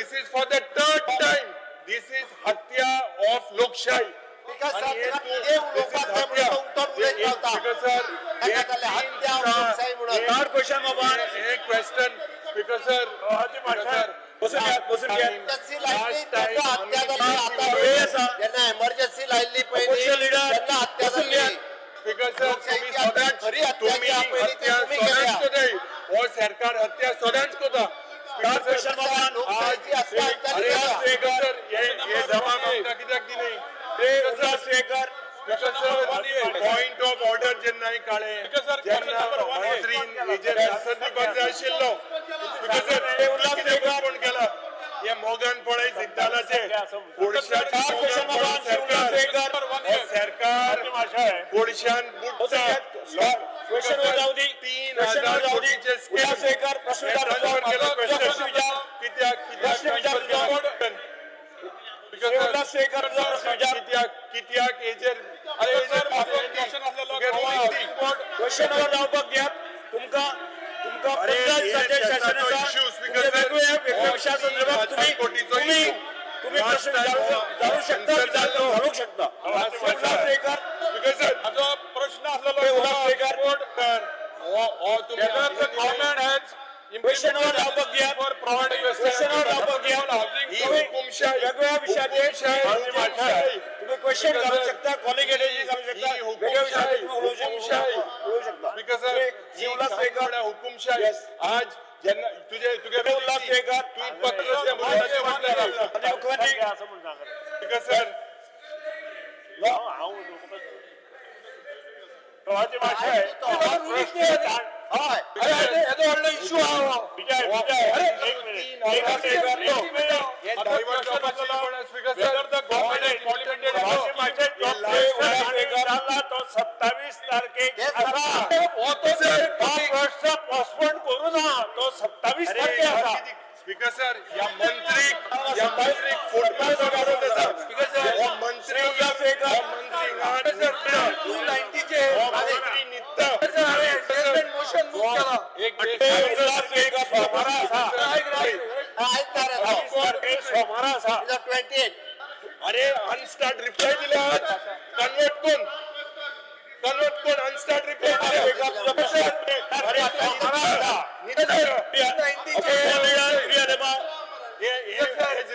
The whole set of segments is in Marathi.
this is for the third time. This is हत्या of लोकशाही. Because आणि हे sir, तू- हे this is लोकांचं हत्या. उत्तर हे- उलट नव्हता. because sir, त्याच्यात एक आले हत्या of तीन- लोकशाही म्हणून. एक- Third question, Baban. एक question, because sir, because sir, बसून घ्या, बसून घ्या. Emergency लाईननी last त्यांना time हत्या झाली. आम्ही- आता वेळ असा. ज्यांना emergency लाईननी पहिली Opposition leader, त्यांना हत्या बसून घ्या. झाली. because sir, लोकशाहीची तुम्ही हत्या, स्वतःच- खरी हत्या तुम्ही जी आपण केली ती हत्या तुम्ही स्वतःच केल्या. नाही. वो सरकार हत्या स्वतःच होता. Third question, Baban. लोकशाहीची हत्या अरे आमच्या सर, ये जवाब आमका कित्याक दिले? Ulhas waker. Point of order जेन्ना काळे जेन्ना मंत्री हेजेर आसनी बंद आशिल्लो उल्हास कोण केला हे मोगन पळय सिद्धालाचे सरकार गोडशान बुडटा Question वर जाऊ दे. 3000 कोटीचे उल्हास वेकर, प्रश्न विचार. प्रश्न विचार. कित्याक प्रश्न विचार. उल्हास वेकर, प्रश्न विचार. कित्याक हेजेर क्वेश्चनवर जावपाक द्या. तुमका अरे, 15 दिसाचे हे सेशन सरकारचो आसा. issues तुमचे because वेगवेगळ्या विषया संदर्भात तुम्ही कोटीचो तुम्ही issue. तुम्ही प्रश्न Last time विचारू शकता, घालू शकता. उल्हास वेकर. प्रश्न उल्हास वेकर. क्वेश्चनवर जावपाक द्या. क्वेश्चनवर जावपाक द्या. तुम्ही वेगवेगळ्या विषयाचे तुम्ही क्वेश्चन घालू शकता, कॉलिगेटेज घालू शकता, वेगवेगळ्या विषयाचे तुम्ही बोलू शकता. जी उल्हास वेकर. हुकुमशाही Yes. आज ज्यांना तुझे उल्हास वेकर. पत्र मुख्यमंत्री सर इश्यू तो 27 तारखेक पोस्टपोन करू ना तो 27 तारखे आसा स्पीकर सर या मंत्री फुटबॉल स्पीकर सर या मंत्री सोमारा आसा अरे अनस्टार्ट रिप्लाय दिला कन्वर्ट कोण अनस्टार्ट रिप्लाय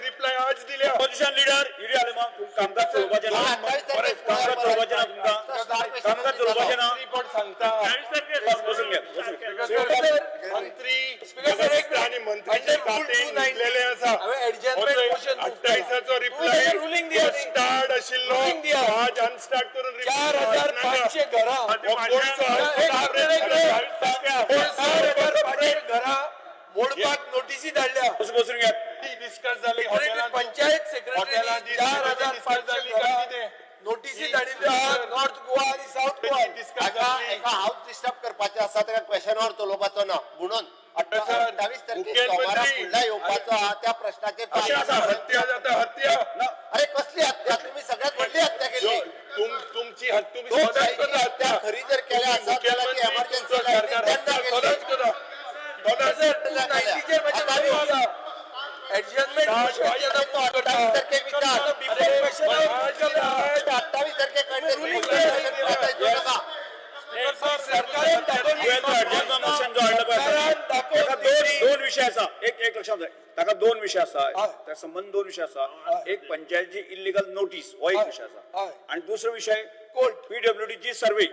रिप्लाय आज दिल्या ऑपोजिशन लीडर इडी आले मग कामकाज चलोवपाचें ना. कामकाज चलोवपाचें ना तुमकां. कामकाज चलोवपाचें ना. रिपोर्ट सांगता बसून घ्या. बसून घ्या. मंत्री आणि मंत्रीचे खाते निघलेले आसा 28 रिप्लाय स्टार्ट आशिल्लो आज अनस्टार्ट करून मोडपाक नोटीसी धाडल्या. बसून घ्या. डिस्कस झाली पंचायत सेक्रेटरी 4,500 नोटीसी धाडिल्ल्यो नॉर्थ गोवा आणि साऊथ गोवा. एका हाऊस डिस्टर्ब करपाचे आसा तेका क्वेश्चनवर चलोवपाचो ना म्हणून 28 तारखेक सोमारा फुडल्या येवपाचो आहा त्या प्रश्नाचेर हत्या जाता हत्या अरे कसली हत्या तुम्ही सगळ्यात व्हडली हत्या केली. तुमची तुम्ही लोकशाहीची हत्या खरी जर केल्या आसत जाल्यार ती एमर्जन्सी लायनी तेन्ना केली. एडजस्टमेंट 28 तारखेक विचार 28 तारखेक दोन विषय आसा. एक लक्षात जाय. ताका दोन विषय आसा. त्या संबंध दोन विषय आसा. एक पंचायतची इल्लीगल नोटीस हो एक विषय आसा आणि दुसरो विषय कोर्ट PWD ची सर्वे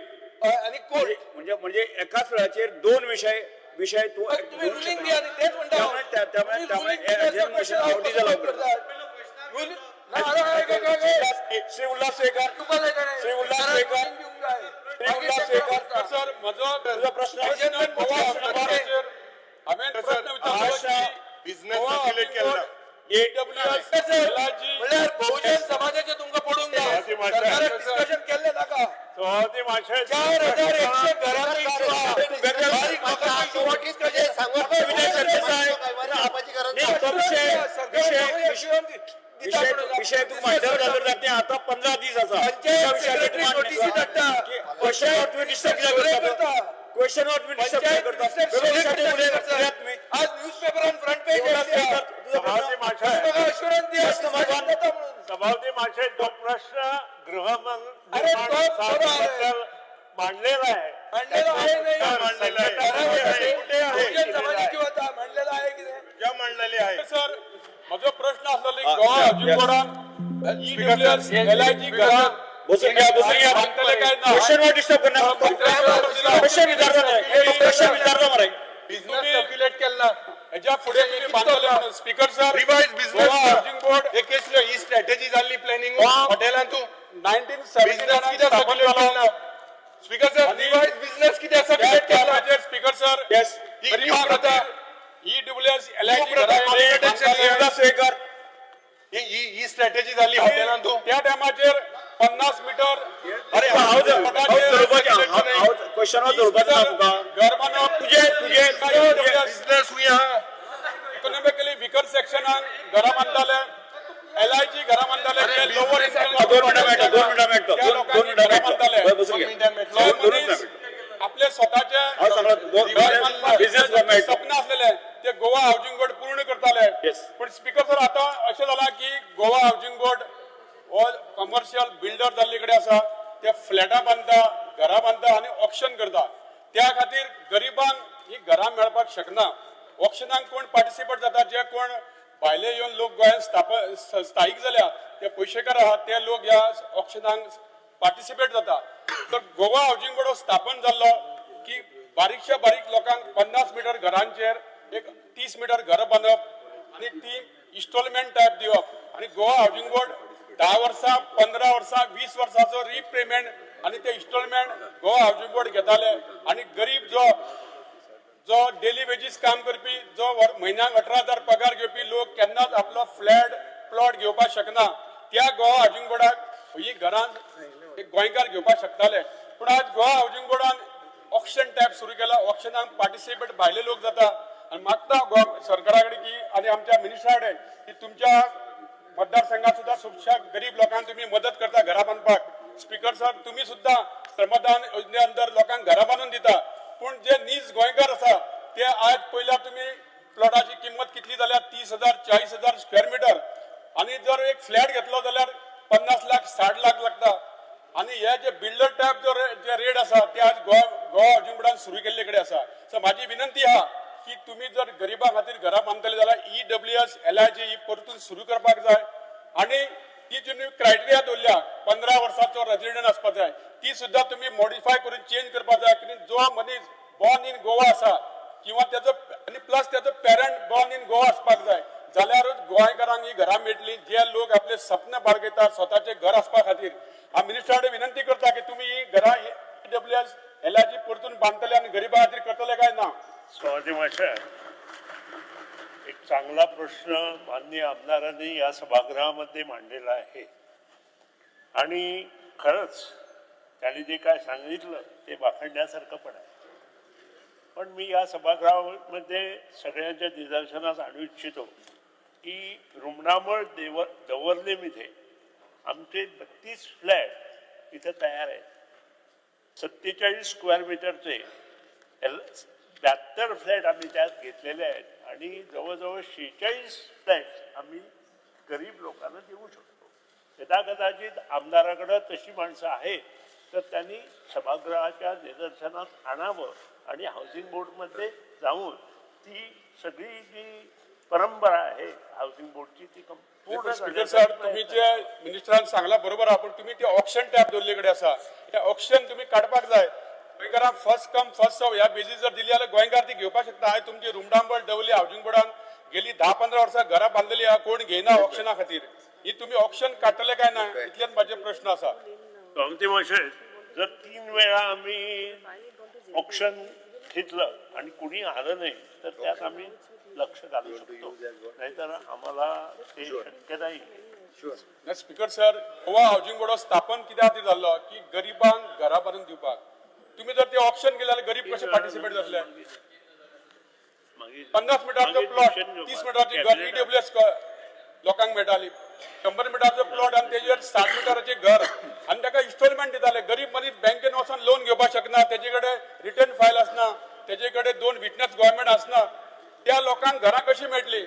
आणि कोर्ट म्हणजे एकाच वेळाचेर दोन विषय तू रुलिंग दिया आणि तेच म्हणता त्यामुळे नोटीस अलाव करता. Shri Ulhas waker. Shri Ulhas waker. Shri Ulhas waker. Sir तुझा प्रश्न बिझनेस affiliate केला बहुजन समाजाचे तुमका पडून डिस्कशन केले नाका 4,100 घरांनी विषय तू माझ्यावर हजर जाते आता 15 दिवस असा क्वेश्चन आज न्यूज पेपर फ्रंट पेज सभापती माशे सभापती माशे तो प्रश्न अरे, तो बरोबर आहे. मांडलेला आहे मांडलेला आहे नाही. मांडलेला आहे. कुठे आहे? बहुजन समाजाची होता मांडलेला आहे की नाही? ज्या मांडलेले आहे सर माझा प्रश्न असलेला गोवा हाऊसिंग बोर्डान ईडब्ल्यूएस एलआयजी घरात बसून घ्या, बसून घ्या. बांधलेले काय ना क्वेश्चनवर डिस्टर्ब करणार क्वेश्चन विचारतो नाही. क्वेश्चन विचारतो मला बिझनेस सर्क्युलेट केला याच्या पुढे तुम्ही बांधलेले speaker sir revise Goa business housing board हे केसलो ही स्ट्रॅटेजी झाली प्लॅनिंग हॉटेलां तू 1979 बिझनेस किती सर्क्युलेट केला स्पीकर सर रिवाइज बिझनेस किती सर्क्युलेट केला स्पीकर सर येस ईडब्ल्यूएस एलआयजी ही स्ट्रॅटेजी झाली हॉटेलां तू त्या टायमाचेर 50 मीटर अरे क्वेश्चनवर जोडपाचा तुका घर बांदप बिझनेस हुई हा इकॉनॉमिकली विकर सेक्शनाक घरा बांधताले एलआयजी घरा बांधताले जे लोअर दोन मिनिटं मेळटो. बसून घ्या. आपले स्वतःचे बिझनेस मेळटो. स्वप्न असलेले ते गोवा हाऊसिंग बोर्ड पूर्ण करताले Yes. पण स्पीकर सर आता अशें जाला की गोवा हाऊसिंग बोर्ड हो कमर्शियल बिल्डर जाल्लीकडे आसा ते फ्लॅटां बांदता घरां बांदता आनी ऑक्शन करता त्या खातीर गरिबांक ही घरां मेळपाक शकना ऑक्शनाक कोण पार्टिसिपेट जाता जे कोण भायले येवन लोक गोंयांत स्थायीक जाल्या ते पयशेकार आहात ते लोक ह्या ऑक्शनाक पार्टिसिपेट जाता तर गोवा हाऊसिंग बोर्ड स्थापन जाल्लो की बारीकशा बारीक लोकांक 50 मीटर घरांचेर एक 30 मीटर घर बांदप आणि ती इन्स्टॉलमेंट टायप दिवप आणि गोवा हाऊसिंग बोर्ड 10 वर्सां 15 वर्सां 20 वर्सांचो रिपेमेंट आणि ते इन्स्टॉलमेंट गोवा हाऊसिंग बोर्ड घेताले आणि गरीब जो डेली वेजीस काम करपी जो म्हयन्याक 18,000 पगार घेवपी लोक केन्नाच आपलो फ्लॅट प्लॉट घेवपाक शकना त्या गोवा हाऊसिंग बोर्डाक ही घरां एक गोंयकार घेवपाक शकताले पूण आज गोवा हाऊसिंग बोर्डान ऑक्शन टायप सुरू केला ऑक्शनाक पार्टिसिपेट भायले लोक जाता आणि मागता सरकारा कडेन की आणि आमच्या मिनिस्टरा कडेन की तुमच्या मतदारसंघात सुद्धा खुबशा गरीब लोकांक तुम्ही मदत करता घरा बांधपाक स्पीकर सर तुम्ही सुद्धा श्रमदान योजने अंदर लोकांक घरा बांधून दिता पूण जे नीज गोंयकार आसा ते आज पयल्या तुम्ही प्लॉटाची किंमत कितली जाल्यार 30,000 40,000 स्क्वेअर मीटर आणि जर एक फ्लॅट घेतलो जाल्यार 50 लाख 60 लाख लागता आणि हे जे बिल्डर टायप जे रेट आसा ते आज गोवा हाऊसिंग बोर्डान सुरू केल्ले कडेन आसा सो माझी विनंती आहा की तुम्ही जर गरिबां खातीर घरां बांदतले जाल्यार ईडब्ल्यूएस एलआयजी ही परतून सुरू करपाक जाय आणि ती जी क्रायटेरिया दवरल्या 15 वर्सांचो रेजिडेंट आसपाक जाय ती सुद्धा तुम्ही मॉडिफाय करून चेंज करपाक जाय कित्याक जो मनीस बॉर्न इन गोवा आसा किंवा त्याचो आणि प्लस त्याचो पेरंट बॉर्न इन गोवा आसपाक जाय जाल्यारूच गोंयकारांक ही घरां मेळटली जे लोक आपले सपन बाळगयता स्वताचे घर आसपा खातीर हांव मिनिस्टरा कडेन विनंती करता की तुम्ही ही घरां ईडब्ल्यूएस एलआयजी परतून बांधतले आणि गरिबां खातीर करतले काय ना स्वाती माशे एक चांगला प्रश्न माननीय आमदारांनी या सभागृहामध्ये मांडलेला आहे आणि खरंच त्यांनी जे काय सांगितलं ते वाखाणण्यासारखं पण आहे पण मी या सभागृहामध्ये सगळ्यांच्या निदर्शनास आणू इच्छितो की रुमणामळ दवर्लेमध्ये आमचे 32 फ्लॅट इथं तयार आहेत 47 स्क्वेअर मीटरचे 72 फ्लॅट आम्ही त्यात घेतलेले आहेत आणि जवळजवळ 46 फ्लॅट आम्ही गरीब लोकांना देऊ शकतो यदा कदाचित आमदाराकडं तशी माणसं आहेत तर त्यांनी सभागृहाच्या निदर्शनात आणावं आणि हाऊसिंग बोर्डमध्ये जाऊन ती सगळी जी परंपरा आहे हाऊसिंग बोर्डची ती स्पीकर सर तुम्ही जे मिनिस्टरान सांगला बरोबर आहा पण तुम्ही ते ऑक्शन टॅप दवरले कडेन आसा ते ऑक्शन तुम्ही काडपाक जाय गोंयकारांक फर्स्ट कम फर्स्ट सर्व ह्या बेजीस जर दिली जाल्यार गोंयकार ती घेवपाक शकता हांवें तुमची रुमडांबळ दवरली हाऊसिंग बोर्डान गेली 10-15 वर्सां घरां बांदलेली आहा कोण घेयना ऑक्शना खातीर ही तुम्ही ऑक्शन काडटले काय ना इतल्यान म्हाजे प्रश्न आसा स्वाती माशे जर 3 वेळा आम्ही ऑक्शन घेतलं आणि कुणी आलं नाही तर त्यात आम्ही लक्ष घालू शकतो नाहीतर आम्हाला ते शक्य नाही speaker sir Goa housing board स्थापन कित्या खातीर जाल्लो की गरिबांक घरां बांदून दिवपाक तुम्ही जर ते ऑप्शन केले जाल्यार गरीब कसे पार्टिसिपेट जातले 50 मिटरचो प्लॉट 30 मिटरची घर ईडब्ल्यूएस लोकांक मेळटाली 100 मिटरचो प्लॉट आणि तेजेर 60 मिटराचे घर आणि ताका इन्स्टॉलमेंट दिताले गरीब मनीस बँकेन वचून लोन घेवपाक शकना तेजे कडेन रिटर्न फायल आसना तेजे कडेन 2 विटनेस गव्हर्नमेंट आसना त्या लोकांक घरां कशी मेळटली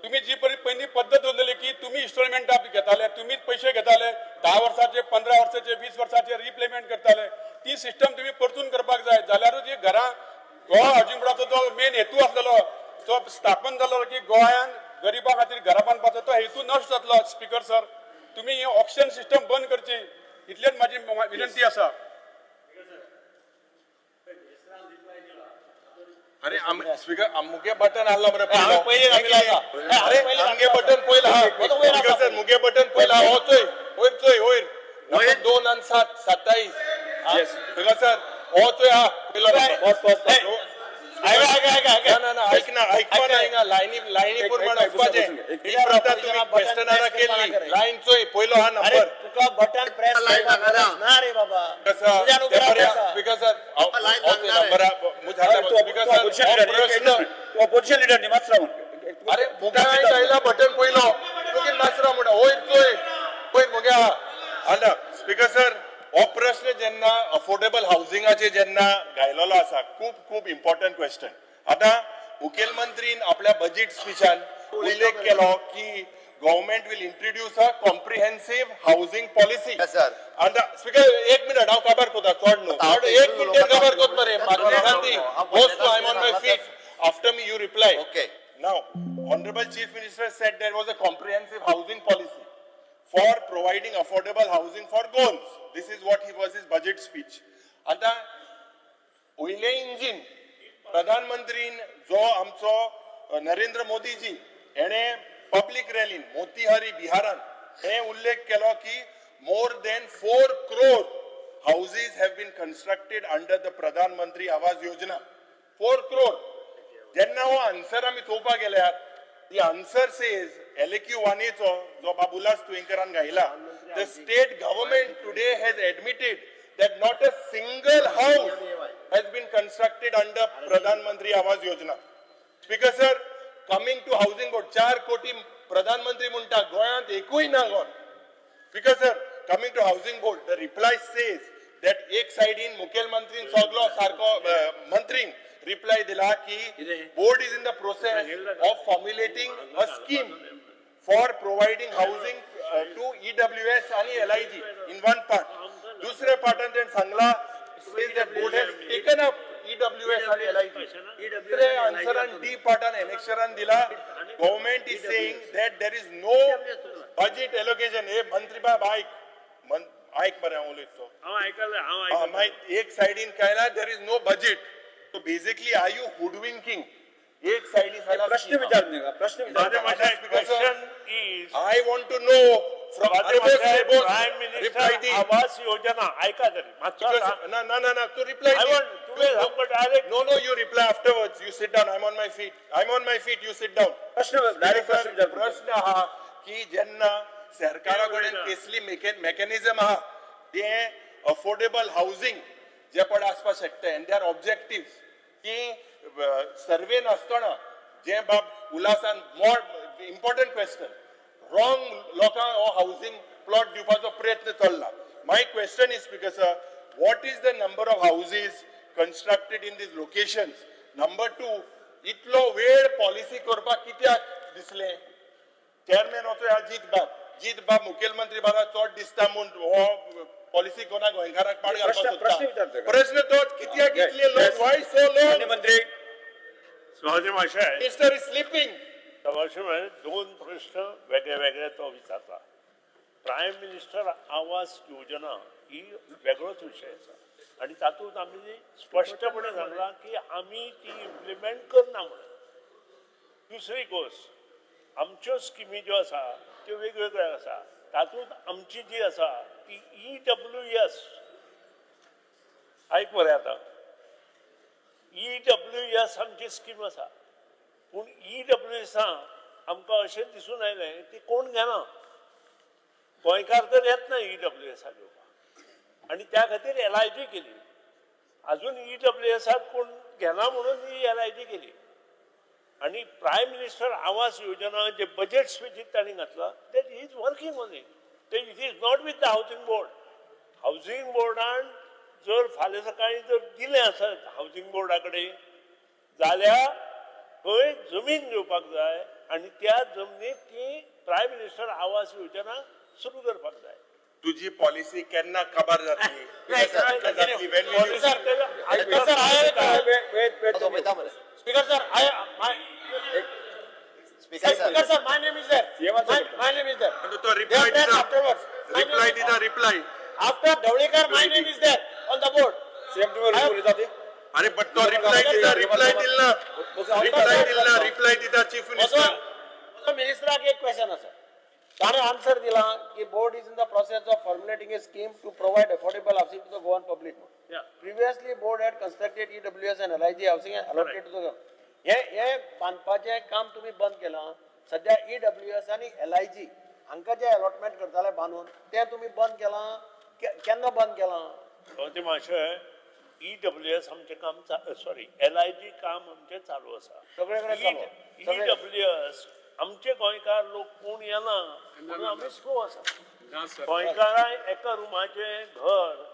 तुम्ही तुम्ही जी पहिली पद्धत उरलेली की तुम्ही इन्स्टॉलमेंट घेताले, तुम्हीच पैसे घेताले, 10 वर्साचे, 15 वर्साचे, 20 वर्साचे रिप्लेमेंट करताले, ती सिस्टम तुम्ही परतून करपाक जाय. जाल्यारूच ही घरां गोवा हाऊसिंग बोर्डाचो जो मेन हेतू आसलेलो तो स्थापन जालो की गोंयान गरिबां खातीर घरां बांदपाचो तो हेतू नश्ट जातलो. स्पीकर सर, तुम्ही ही ऑक्शन सिस्टम बंद करची, इतलेच माझी विनंती आसा. अरे स्पीकर मुगे बटन आसलो मरे पयलीं घातलेलो आसा. अरे आमगे बटन पयला हा स्पीकर सर मुगे बटन पयला हो चोय वयर चोय वयर 2 आणि 7 27 स्पीकर सर हो चोय हा पयलो ना ऐक ना लाईनी प्रमाणे वचपाचे ही प्रथा तुम्ही क्वेश्चनारा केली लाईन चोय पयलो हा नंबर तुका बटन प्रेस ना रे बाबा. स्पीकर सर ऑपोजिशन लीडर न्ही मात्रा अरे मुगा आयला बटन पयलो तुगे नासरा म्हणटा वयर चोय पयर मुगे हा आला स्पीकर सर हो प्रश्न जेन्ना अफोर्डेबल हाऊसिंगाचे जेन्ना घायलेलो आसा खूप इम्पॉर्टंट क्वेश्चन. आता मुखेलमंत्रीन आपल्या बजेट स्पीचान उल्लेख केलो की government will introduce a comprehensive housing policy. आता स्पीकर 1 मिनिट हांव खबर कोता चोड न्हू 1 मिनिट खबर कोत मरे Mahatma Gandhi host I am on my feet after me you reply. Okay. Now, Honorable Chief Minister said there was a comprehensive housing policy for providing affordable housing for goals. This is what he was his budget speech. आता पहिले इंजिन प्रधानमंत्रीन जो आमचो नरेंद्र मोदीजी हेणे पब्लिक रॅलीन मोतीहारी बिहारान हे उल्लेख केलो की more than 4 crore houses have been constructed under the Pradhan Mantri Awas Yojana. 4 crore. जेन्ना हो आन्सर आमी चोवपाक गेल्यार दी आन्सर सेज LAQ वानेचो जो बाबुलास तुयेंकरान गायला the state government today has admitted that not a single house has been constructed under Pradhan Mantri Awas Yojana. Speaker sir, coming to housing board 4 कोटी प्रधान मंत्री म्हणटा गोंयांत एकूय ना Goa. Speaker sir, coming to housing board the reply says that एक साइडीन मुखेलमंत्रीन सगलो सारको मंत्रीन reply दिला की board is in the process of formulating a scheme for providing housing to EWS आणि LIG in one part. दुसरे पार्टान तेन सांगला says that board has taken up EWS आणि LIG. दुसरे आन्सरान डी पार्टान annexuran दिला government is saying that there is no budget allocation. हे मंत्री बाब ऐक बरे हांव उलयतो हांव एक साइडीन कायला there is no budget. So basically, are you hoodwinking? एक साइडी प्रश्न विचारने का प्रश्न question is I want to know from Prime Minister Awas Yojana ऐका तरी ना to reply I want to direct no you reply afterwards. You sit down. I'm on my feet. You sit down. प्रश्न हा की जेन्ना सरकाराकडे कसली मेकॅनिझम हा ते अफोर्डेबल हाऊसिंग जे पण आसपाक शकता एंड देर ऑब्जेक्टिव्स की सर्वे नासतना जे बाब उलासान मोर इम्पॉर्टंट क्वेश्चन रॉंग लोकांक हो हाऊसिंग प्लॉट दिवपाचो प्रयत्न चल्ला. My question is speaker sir what is the number of houses constructed in these locations? Number 2, इतलो वेळ पॉलिसी करपाक कित्याक दिसले? चेअरमॅन होतो ह्या जीत बाब मुखेलमंत्री बाबा चोड दिसता म्हणून हो पॉलिसी कोणा गोंयकाराक पाड घालपाक प्रश्न तोच कित्याक इतले लोक व्हाय सो लोक मंत्री सभापती महाशय मिनिस्टर इज स्लीपिंग. सभापती दोन प्रश्न वेगळे वेगळे तो विचारला. प्रायम मिनिस्टर आवास योजना ही वेगळोच विषय आसा आणि तातूंत आमी स्पष्टपणे सांगला की आमी ती इम्प्लिमेंट करना म्हणून. दुसरी गोष्ट आमच्यो स्किमी ज्यो आसा त्यो वेगवेगळ्यो आसा तातूंत आमची जी आसा ती EWS आयक मरे आतां EWS आमची स्कीम आसा पूण EWS आमकां अशें दिसून आयलें ती कोण घेना. गोंयकार तर येत ना EWS घेवपाक आनी त्या खातीर LIG केली. अजून EWS कोण घेना म्हणून ही LIG केली आणि प्रायम मिनिस्टर आवास योजना जे बजेट स्पीचीत तांणी घातला ते he is working on it. It is not with the housing board. Housing बोर्डान जर फाल्यां सकाळी जर दिलें आसत हाऊसिंग बोर्डा कडेन जाल्यार थंय जमीन घेवपाक जाय आणि त्या जमनीत ती प्रायम मिनिस्टर आवास योजना सुरू करपाक जाय. तुझी पॉलिसी केन्ना खबर जातली जातली when will you- सोबयता मरे Speaker sir, speaker sir Speaker sir, my name is there. My name is there. तो They रिप्लाय are there दिता afterwards. My name reply is- दिता reply After Davlekar, my name is there on the board. अरे पण तो रिप्लाय दिता रिप्लाय दिता चीफ मिनिस्टर Also, मिनिस्टराक एक क्वेश्चन आसा. ताणें आन्सर दिला की board is in the process of formulating a scheme to provide affordable housing to the Goan public. Previously, board had constructed EWS and LIG housing and allocated to the. हे बांधपाचें काम तुम्ही बंद केलां. सध्या EWS आणि LIG हांकां जे अलॉटमेंट करताले बांदून ते तुम्ही बंद केलां. केन्ना बंद केलां? ते मातशें EWS आमचें काम सॉरी LIG काम आमचें चालू आसा. सगळे कडेन चालू. सगळे- EWS आमचे गोंयकार लोक कोण येना म्हणून आमी स्लो आसा. गोंयकारां एका रुमाचे घर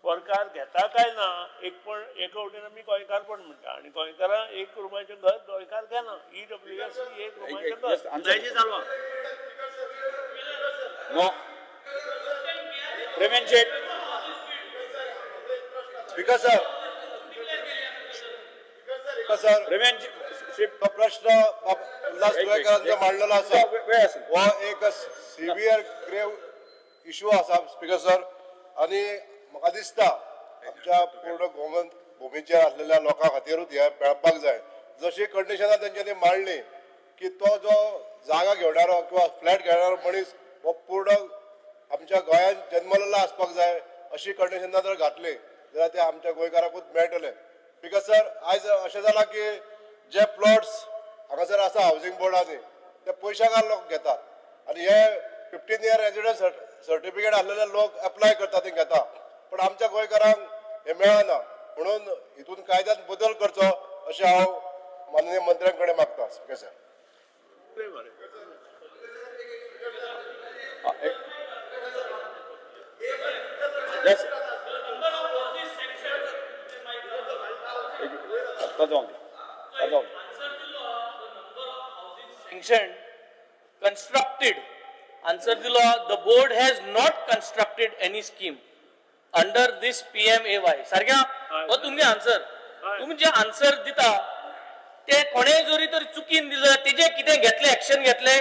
सरकार घेता काय ना एका वटेन आमी गोंयकार पण म्हणटा आणि गोंयकारां एक रुमाचें घर गोंयकार घेना. EWS ही एक रुमाचें घर LIG चालू. No. Raymond Chet. Speaker sir Raymond Chet. तो प्रश्न उल्हास गोयकरांचो मांडलेलो आसा हो एक सिवियर ग्रेव इश्यू आसा स्पीकर सर आणि म्हाका दिसता आमच्या पूर्ण गोवन भुमीचेर आसलेल्या लोकां खातीरूच हे मेळपाक जाय. जशी कंडिशनां तेंच्यांनी मांडली की तो जो जागा घेवणारो किंवा फ्लॅट घेवणारो मनीस हो पूर्ण आमच्या गोंयांत जन्मलेलो आसपाक जाय अशी कंडिशनां जर घातली जाल्यार ते आमच्या गोंयकारांकूच मेळटले. बिकॉज सर आयज अशें जालां की जे प्लॉट्स हांगासर आसा हावसिंग बोर्डांनी ते पयशाकार लोक घेतात आनी हे 15 year रेजिडन्स सर्टिफिकेट आसलेले लोक एप्लाय करतात ते घेता पण आमच्या गोंयकारांक हे मेळना. म्हणून हितून कायद्यात बदल करचो अशें हांव माननीय मंत्र्यां कडेन मागता. Speaker sir Yes. Sanctioned, constructed. Answer the law. The board has not constructed any scheme under this PMAY. सारख्या हो तुमगे आन्सर. तुम्ही जे आन्सर दिता ते कोणेय जरी तरी चुकीन दिलं तेजे कितें घेतले एक्शन घेतले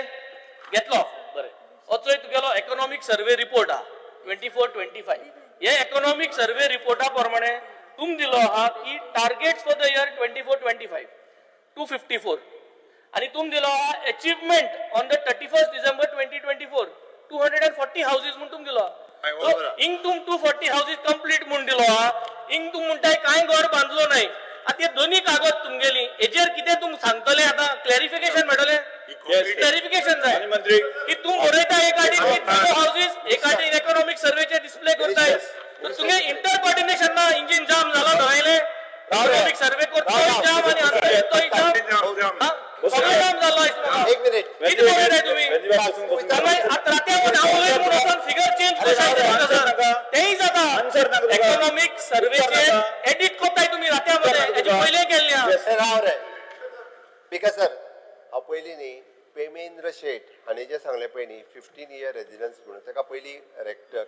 घेतलो बरें. होचोय तुगेलो इकॉनॉमिक सर्वे रिपोर्ट हा 24-25. हे इकॉनॉमिक सर्वे रिपोर्टा प्रमाणे तुम दिलो आहा की टार्गेट्स फॉर द इयर 24-25 254 आणि तुम दिलो आहा achievement on the 31st December 2024 240 houses म्हणून तुम दिलो. इंग तुम 240 हाऊसेस कंप्लीट म्हणून दिलो आहा. इंग तुम म्हणटाय काय घर बांधलो नाही. आता दोन्ही कागद तुमगेली हेजेर कितें तुम सांगतले आता क्लॅरिफिकेशन मेळटले. क्लॅरिफिकेशन जाय मंत्री की तुम बरयता एक आटी हाऊसेस एक आटी इकॉनॉमिक सर्वेचे डिस्प्ले करताय तर तुगे इंटर कोऑर्डिनेशन ना इंजिन जाम जाला न्हयले. इकॉनॉमिक सर्वे करतोय जाम आणि आंतर येतोय जाम. सगळं जाम जालो आयज. एक मिनिट किती बरयताय तुम्ही त्यामुळे आता रात्यावर हांव उलयन म्हणून फिगर चेंज कशें तेही जाता. इकॉनॉमिक सर्वेचे एडिट करताय तुम्ही रात्यामध्ये हेचे पहिले केल्ले आहा. राव रे स्पीकर सर हांव पयलीं न्ही पेमेंद्र शेट हांणी जे सांगले पळय न्ही 15 year रेजिडन्स म्हणून ताका पयलीं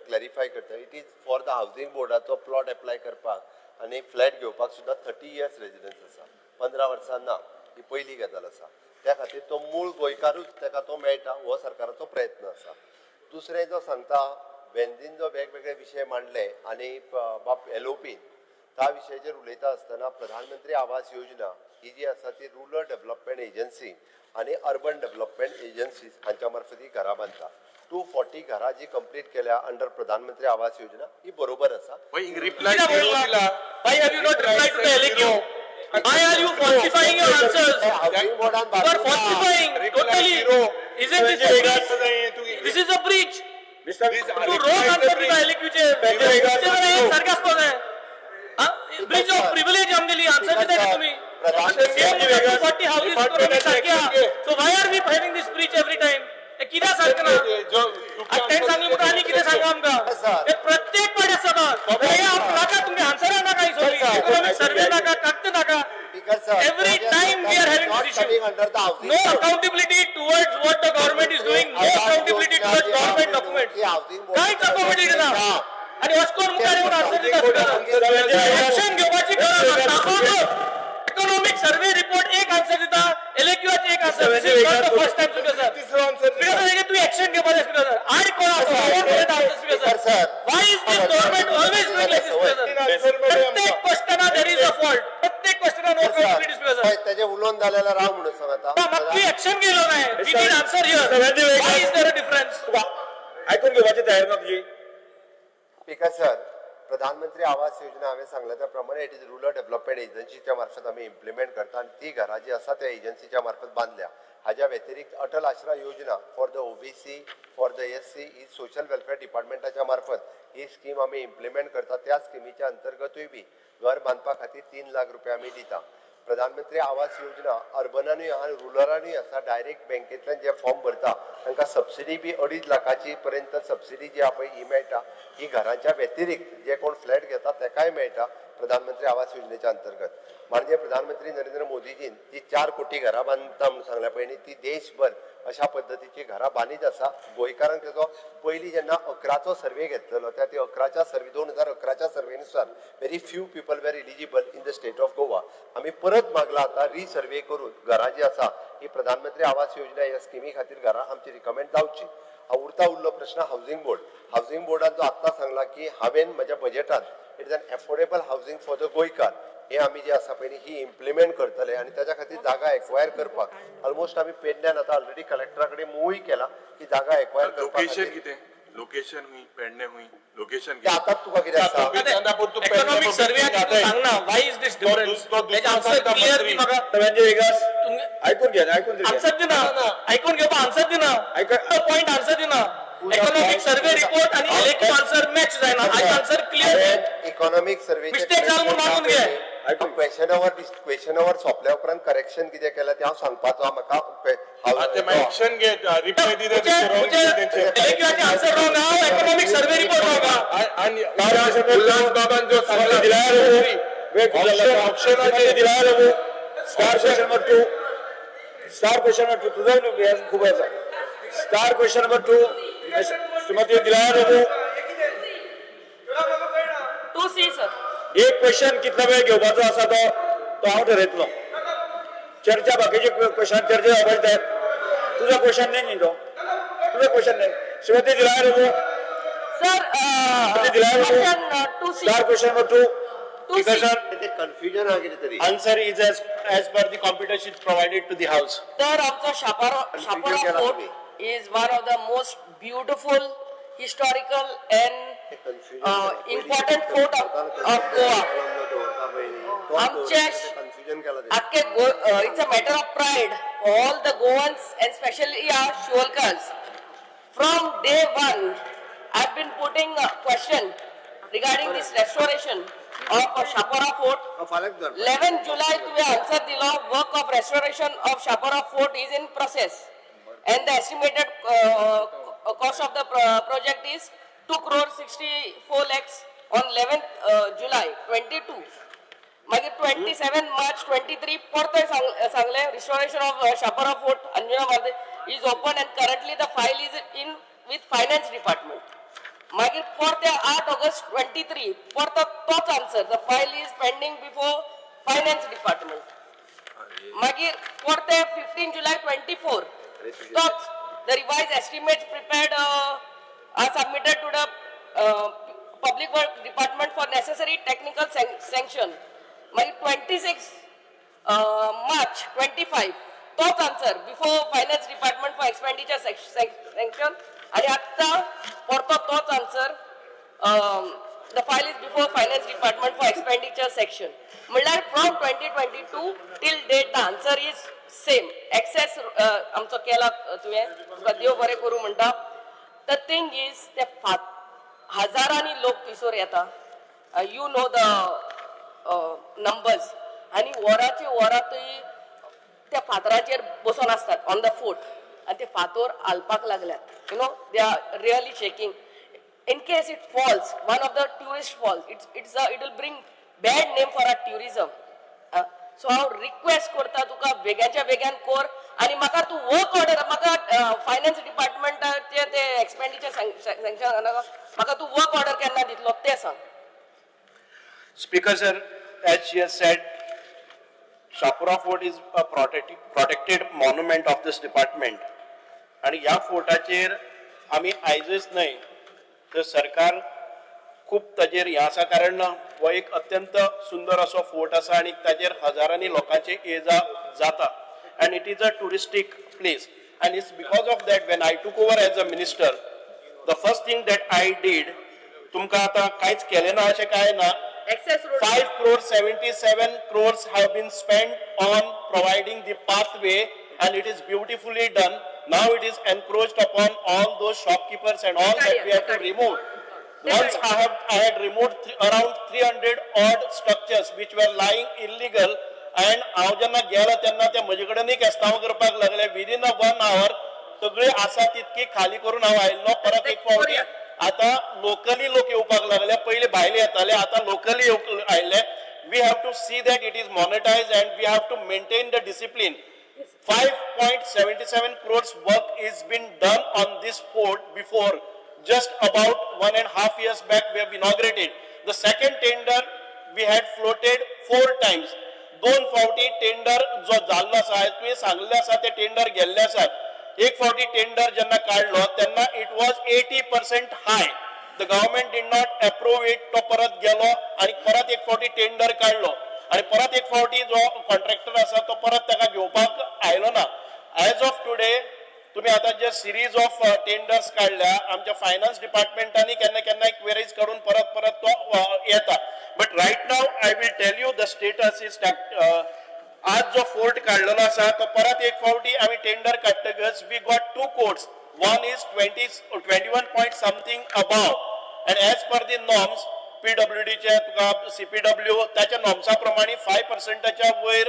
क्लॅरिफाय करता. It is for the housing बोर्डाचो प्लॉट एप्लाय करपाक आनी फ्लॅट घेवपाक सुद्दां 30 years रेजिडन्स आसा. 15 वर्सां ना ही पयली गजाल आसा. त्या खातीर तो मूळ गोंयकारूच ताका तो मेळटा हो सरकाराचो प्रयत्न आसा. दुसरें जो सांगता बेंजीन जो वेगवेगळे विशय मांडले आनी बाब एलओपीन त्या विशयाचेर उलयता आसतना प्रधानमंत्री आवास योजना ही जी आसा ती रुरल डेव्हलपमेंट एजन्सी आणि अर्बन डेव्हलपमेंट एजन्सी हांच्या मार्फत ही घरां बांदता. 240 घरां जी कंप्लीट केल्या अंडर प्रधानमंत्री आवास योजना ही बरोबर आसा. Reply Why have you not replied to the LAQ? Why are you falsifying your answers? Housing बोर्डान You are falsifying totally. Isn't this a breach? This is a breach. You wrong answer to the LAQ चे. sarcasm आहे. Breach of privilege आमगेली answer दिताय का तुम्ही? Same 240 houses करून सारख्या. So why are we having this breach every time? कित्याक सारखं ना? तें सांगलें म्हणून आनी कितें सांगा आमकां? हे प्रत्येक पाड्या सदां नाका तुमगे आन्सर नाका इसोली इकॉनॉमिक सर्वे नाका कागद नाका. Speaker sir Every time we are having not issue. coming under the housing No board. accountability towards what the government is doing. No accountability towards government documents. काहीच accountability ना. आणि वास्कोन मुखार येऊन answer दिता Action घेवपाची गरज ना. दाखवतो. Economic survey report एक answer दिता. LAQH एक answer. This is not the first time speaker sir. Speaker sir, Tu action घेवपाचे speaker sir. I call out speaker sir. Why is this government always doing like this speaker sir? प्रत्येक question there is a fault. प्रत्येक question no accountability speaker sir. त्याचे उलोवन झालेला राव म्हणून सांगता मागची ऍक्शन गेलो नाही. We did answer here. Why is there a difference? ऐकून घेवपाची तयारी ना तुझी स्पीकर सर, प्रधानमंत्री आवास योजना हांवें सांगल्या त्या प्रमाणे इट इज रुरल डेव्हलपमेंट एजन्सीच्या मार्फत आम्ही इम्प्लिमेंट करता आणि ती घरां जी आसा त्या एजन्सीच्या मार्फत बांधल्या. हाज्या व्यतिरिक्त Atal Ashraya Yojana for the OBC for the SC ही सोशल वेलफेअर डिपार्टमेंटाच्या मार्फत ही स्कीम आम्ही इम्प्लिमेंट करता. त्या स्किमीच्या अंतर्गतूय बी घर बांधपा खातीर 3 लाख रुपया आम्ही दिता. प्रधानमंत्री आवास योजना अर्बनानूय आहा रुरलानूय आसा. डायरेक्ट बँकेतल्यान जे फॉर्म भरता तांकां सबसिडी बी 2.5 लाखाची पर्यंत सबसिडी जी आहा पळय ही मेळटा. ही घरांच्या व्यतिरिक्त जे कोण फ्लॅट घेता ताकाय मेळटा प्रधानमंत्री आवास योजनेच्या अंतर्गत. म्हणजे प्रधानमंत्री नरेंद्र मोदीजीन ती 4 कोटी घरां बांधता म्हणून सांगल्या पळय न्ही ती देशभर अशा पद्धतीची घरां बांदीत आसा. गोंयकारांक तेजो पयलीं जेन्ना 11चो सर्वे घेतलेलो त्या 11च्या सर्वे 2011च्या सर्वेनुसार very few people were eligible in the state of Goa. आम्ही परत मागला आता रिसर्वे करून घरां जी आसा ही प्रधानमंत्री आवास योजना ह्या स्किमी खातीर घरां आमची रिकमेंड जावची. हा उरलो प्रश्न हाऊसिंग बोर्ड. हाऊसिंग बोर्डान जो आत्ता सांगला की हांवें म्हज्या बजेटांत it is an affordable housing for the Goenkar हे आम्ही जे आसा पळय ही इम्प्लिमेंट करतले आणि त्याच्या खातीर जागा एक्वायर करपाक ऑलमोस्ट आम्ही पेडण्यान आता ऑलरेडी कलेक्टरा कडेन मूवूय केला की जागा एक्वायर करपाक. लोकेशन कितें लोकेशन हुई पेडणे हुई लोकेशन ते आताच तुका कितें आसा Economic survey सांग ना. Why is this difference? त्याचे answer clear दी म्हाका. सगळ्यांचे वेगळाच ऐकून घ्या ऐकून घ्या आन्सर दिना. ऐकून घेवपा आन्सर दिना. पॉइंट आन्सर दिना. इकॉनॉमिक सर्वे रिपोर्ट आणि इलेक्टिव्ह आन्सर मॅच जायना. आयज answer clear. Economic survey Mistake जालो म्हणून मानून घे. क्वेश्चनावर सोंपल्या उपरांत करेक्शन कितें केलें तें हांव सांगपाचो म्हाका एक्शन घे रिप्लाय दिले इलेक्टिव्हाचे आन्सर रॉंग हा. इकॉनॉमिक सर्वे रिपोर्ट रॉंग हा. आणि उल्हास बाबान जो सांगला star question number 2 star question number 2 तुझा खूप आहे. स्टार क्वेश्चन नंबर 2 श्रीमती दिलायर बाबू 2C सर. एक क्वेश्चन कितना वेळ घेवपाचो आसा तो हांव ठरयतलो. चर्चा बाकीचे क्वेश्चन चर्चा जावपाचे आहेत. तुझा क्वेश्चन नाही तो तुझा क्वेश्चन नाही. श्रीमती दिलायर बाबू सर दिलायर बाबू question 2C. Star question number 2 confusion हा कितें तरी. Answer is as per the computer sheet provided to the house. Sir, आमचा Shapara Fort is one of the most beautiful, historical and important fort of Goa. It's a matter of pride for all the Goans and especially our Sholkars. From day one, I've been putting a question regarding this restoration of Shapara Fort. 11 July तुम्ही answer दिला. Work of restoration of Shapara Fort is in process. And the estimated cost of the project is 2 crore 64 lakhs on 11th July 22. मागीर 27 March 23 परत सांगले restoration of Shapara Fort Anjuna Marde is open and currently the file is in with finance department. मागीर परत 8 August 23 परत तोच answer the file is pending before finance department. मागीर परत 15 July 24 Thoughts, the revised estimates prepared are submitted to the Public Works Department for necessary technical sanction. My 26 March 25. Thoughts answer before Finance Department for expenditure sanction. And after thoughts answer, the file is before Finance Department for expenditure section. From 2022 till date, the answer is same. Excess आमचो केला तुवें देव बरें करूं म्हणटा. The thing is ते हजारांनी लोक पिसोर येता. You know the numbers. आणि वरांची वरांतूय त्या फातराचेर बसून आसतात on the fort. आणि ते फातोर हालपाक लागल्यात. You know they are really shaking. In case it falls, one of the tourist falls, it will bring bad name for our tourism. So हांव रिक्वेस्ट करता तुका बेग्याच्या बेग्यान कर आनी म्हाका तूं वर्क ऑर्डर म्हाका फायनान्स डिपार्टमेंटाचे ते एक्सपेंडिचर सँक्शन म्हाका तू वर्क ऑर्डर केन्ना दितलो ते सांग. Speaker sir, as she has said, Shapura Fort is a protected monument of this department. आणि ह्या फोर्टाचेर आमी आयजच न्हय तर सरकार खूप ताजेर हें आसा कारण हो एक अत्यंत सुंदर असो फोर्ट आसा आणि ताजेर हजारांनी लोकांचे ये जा जाता and it is a touristic place and it's because of that when I took over as a minister the first thing that I did तुमका आता काहीच केले ना असे काय ना Access road. 5 crores 77 crores have been spent on providing the pathway and it is beautifully done. Now it is encroached upon all those shopkeepers and all that we have to remove. Once I had removed around 300 odd structures which were lying illegal and हांव जेन्ना गेलो तेन्ना ते म्हजे कडेन केस्तांव करपाक लागले विदिन 1 hour सगळे आसा तितकी खाली करून हांव आयिल्लो परत एक फावटी आता लोकली लोक येवपाक लागले पहिले भायले येताले आता लोकली आयले we have to see that it is monetise and we have to maintain the discipline 5.77 crores work is been done on this fort before just about 1.5 years back we have inaugurated the second tender we had floated 4 times दोन फावटी टेंडर जो जाल्लो आसा तुवें सांगलें आसा ते टेंडर गेल्ले आसात एक फावटी टेंडर जेन्ना काढलो तेन्ना it was 80% hi the government did not approve it तो परत गेलो आणि परत एक फावटी टेंडर काढलो आणि परत एक फावटी जो कॉन्ट्रॅक्टर आसा तो परत ताका घेवपाक आयलो ना एज ऑफ टुडे तुम्ही आता जे सिरीज ऑफ टेंडर्स काढल्या आमच्या फायनान्स डिपार्टमेंटांनी केन्ना केन्ना क्वेरीज काढून परत परत तो येता but right now I will tell you the status is आज जो फोर्ट काढलेलो आसा तो परत एक फावटी आम्ही टेंडर काडटकच we got 2 quotes one is 21 point something above and as per the norms PWD चे तुका CPW त्याच्या नॉर्म्सा प्रमाणे 5% च्या वयर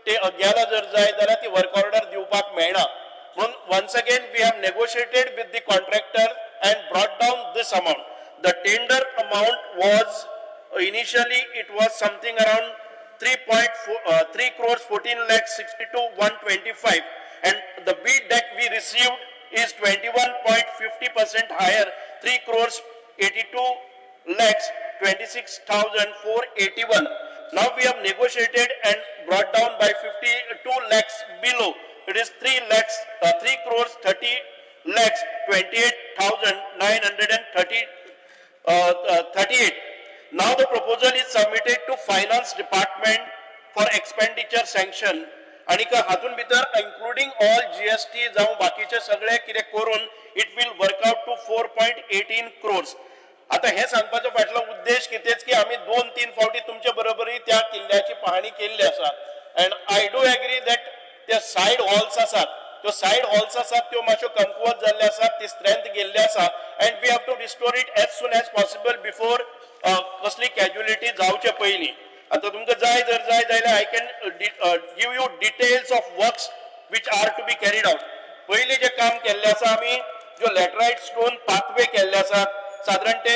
ते गेला जर जाय जाल्यार ती वर्क ऑर्डर दिवपाक मेळना म्हणून once again we have negotiated with the contractor and brought down this amount the tender amount was initially it was something around 3 crores 14 lakhs 62,125 and the bid that we received is 21.50% higher 3 crores 82 lakhs 26,481 now we have negotiated and brought down by 52 lakhs below it is 3 crores 30 lakhs 28,938 now the proposal is submitted to finance department for expenditure sanction आणि हातून भितर including all GST जावं बाकीचे सगळे कितें करून it will work out to 4.18 crores आता हे सांगपाचो फाटलो उद्देश कितेच की आम्ही 2-3 फावटी तुमचे बरोबरी त्या किल्ल्याची पाहणी केल्ली आसा and I do agree that त्या साइड हॉल्स आसात त्यो साइड हॉल्स आसात त्यो मातश्यो कमकुवत जाल्ले आसात ती स्ट्रेंथ गेल्ली आसा and we have to restore it as soon as possible before कसली कॅज्युअलिटी जावचे पयलीं आता तुमकां जाय जाल्यार I can give you details of works which are to be carried out पयलीं जे काम केल्लें आसा आमी जो लॅटरायट स्टोन पाथवे केल्ले आसात साधारण ते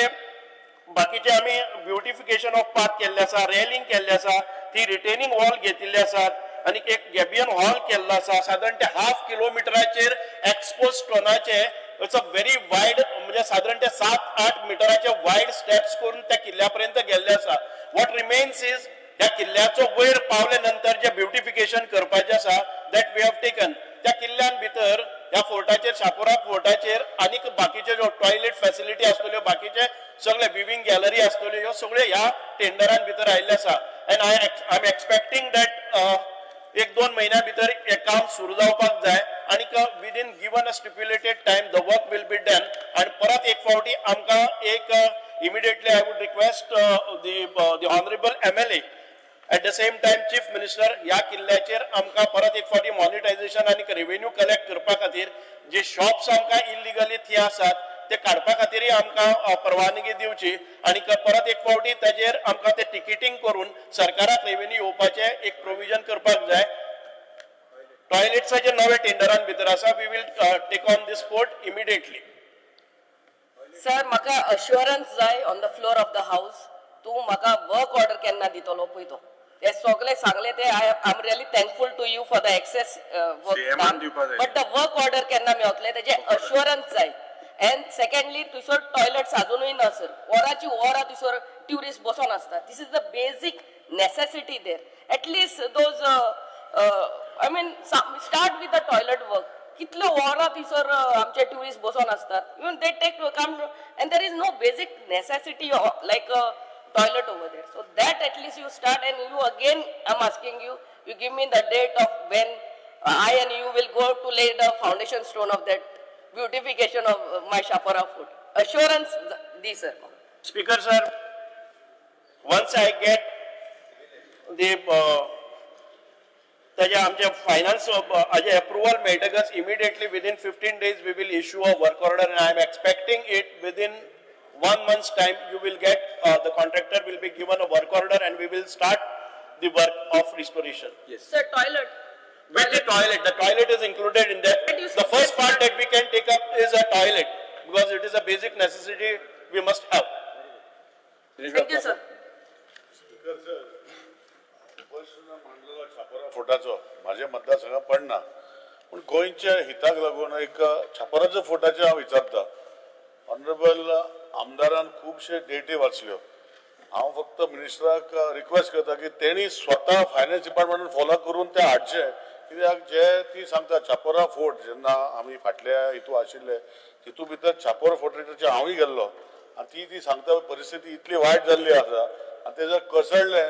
बाकीचे आमी ब्युटिफिकेशन ऑफ पाथ केल्ले आसा रेलिंग केल्ले आसा ती रिटेनिंग वॉल घेतिल्ले आसात आणि एक गॅबियन हॉल केल्लो आसा साधारण ते 1/2 किलोमिटराचेर एक्सपोज स्टोनाचे इट्स अ व्हेरी वायड म्हणजे साधारण ते 7-8 मिटराचे वायड स्टेप्स करून त्या किल्ल्यापर्यंत गेल्ले आसा व्हॉट रिमेन्स इज त्या किल्ल्याचो वयर पावले नंतर जे ब्युटिफिकेशन करपाचे आसा दॅट वी हॅव टेकन त्या किल्ल्यान भितर ह्या फोर्टाचेर शापोरा फोर्टाचेर आणि बाकीचे जो टॉयलेट फॅसिलिटी आसतल्यो बाकीचे सगळे विविंग गॅलरी आसतल्यो ह्यो सगळ्यो ह्या टेंडरान भितर आयिल्ले आसा end I am expecting that 1-2 महिन्या भितर हे काम सुरू जावपाक जाय आणि within given a stipulated time the work will be done आणि परत एक फावटी आमकां एक immediately I would request the honourable MLA at the same time chief minister ह्या किल्ल्याचेर आमकां परत एक फावटी मॉनिटायझेशन आणि रेव्हेन्यू कलेक्ट करपा खातीर जे शॉप्स आमकां इलिगली थी आसात ते काडपा खातीरय आमकां परवानगी दिवची आणि परत एक फावटी ताजेर आमकां ते टिकेटिंग करून सरकाराक रेव्हेन्यू येवपाचे एक प्रोविजन करपाक जाय टॉयलेट्साचे नवे टेंडरान भितर आसा we will take on this fort immediately sir म्हाका अश्युरन्स जाय on the floor of the house तूं म्हाका वर्क ऑर्डर केन्ना दितलो पळय तो ते सगळे सांगले ते I am really thankful to you for the access but the work order केन्ना मेळटले तेजे अश्युरन्स जाय अँड सेकंडली थंयसर टॉयलेट्स अजूनही ना सर वरांची वरां थंयसर ट्युरिस्ट बसून असतात this is the basic necessity there at least those I mean start with the toilet work कितले वरां थंयसर आमचे ट्युरिस्ट बसून असतात even they take come and there is no basic necessity like toilet over there. So that at least you start, and you again, I'm asking you, you give me the date of when I and you will go to lay the foundation stone of that beautification of my Shapara food. Assurance, these sir. Speaker sir, once I get the त्याच्या आमच्या फायनान्स अप्रुव्हल मेळटकच immediately within 15 days we will issue a work order, and I am expecting it within 1 month's time you will get the contractor will be given a work order and we will start the work of restoration. Yes. Sir, toilet. With the toilet is included in that. The first part that we can take up is a toilet because it is a basic necessity we must have. Thank you, sir. फोटाचो माझ्या मतदारसंघात पडना पण गोंयच्या हिताक लागून एक छापराचो फोटाचे हांव विचारता ऑनरेबल आमदारान खुबशे डेटी वाचल्यो हांव फक्त मिनिस्टराक रिक्वेस्ट करता की तेणी स्वता फायनान्स डिपार्टमेंटान फॉलो करून ते हाडचे कित्याक जे ती सांगता छापोरा फोर्ट जेन्ना आमी फाटल्या हितू आशिल्ले तितू भितर छापोरा फोर्टाचेर हांवूय गेल्लो आनी ती सांगता परिस्थिती इतली वायट जाल्ली आसा आनी ते जर कसळ्ळे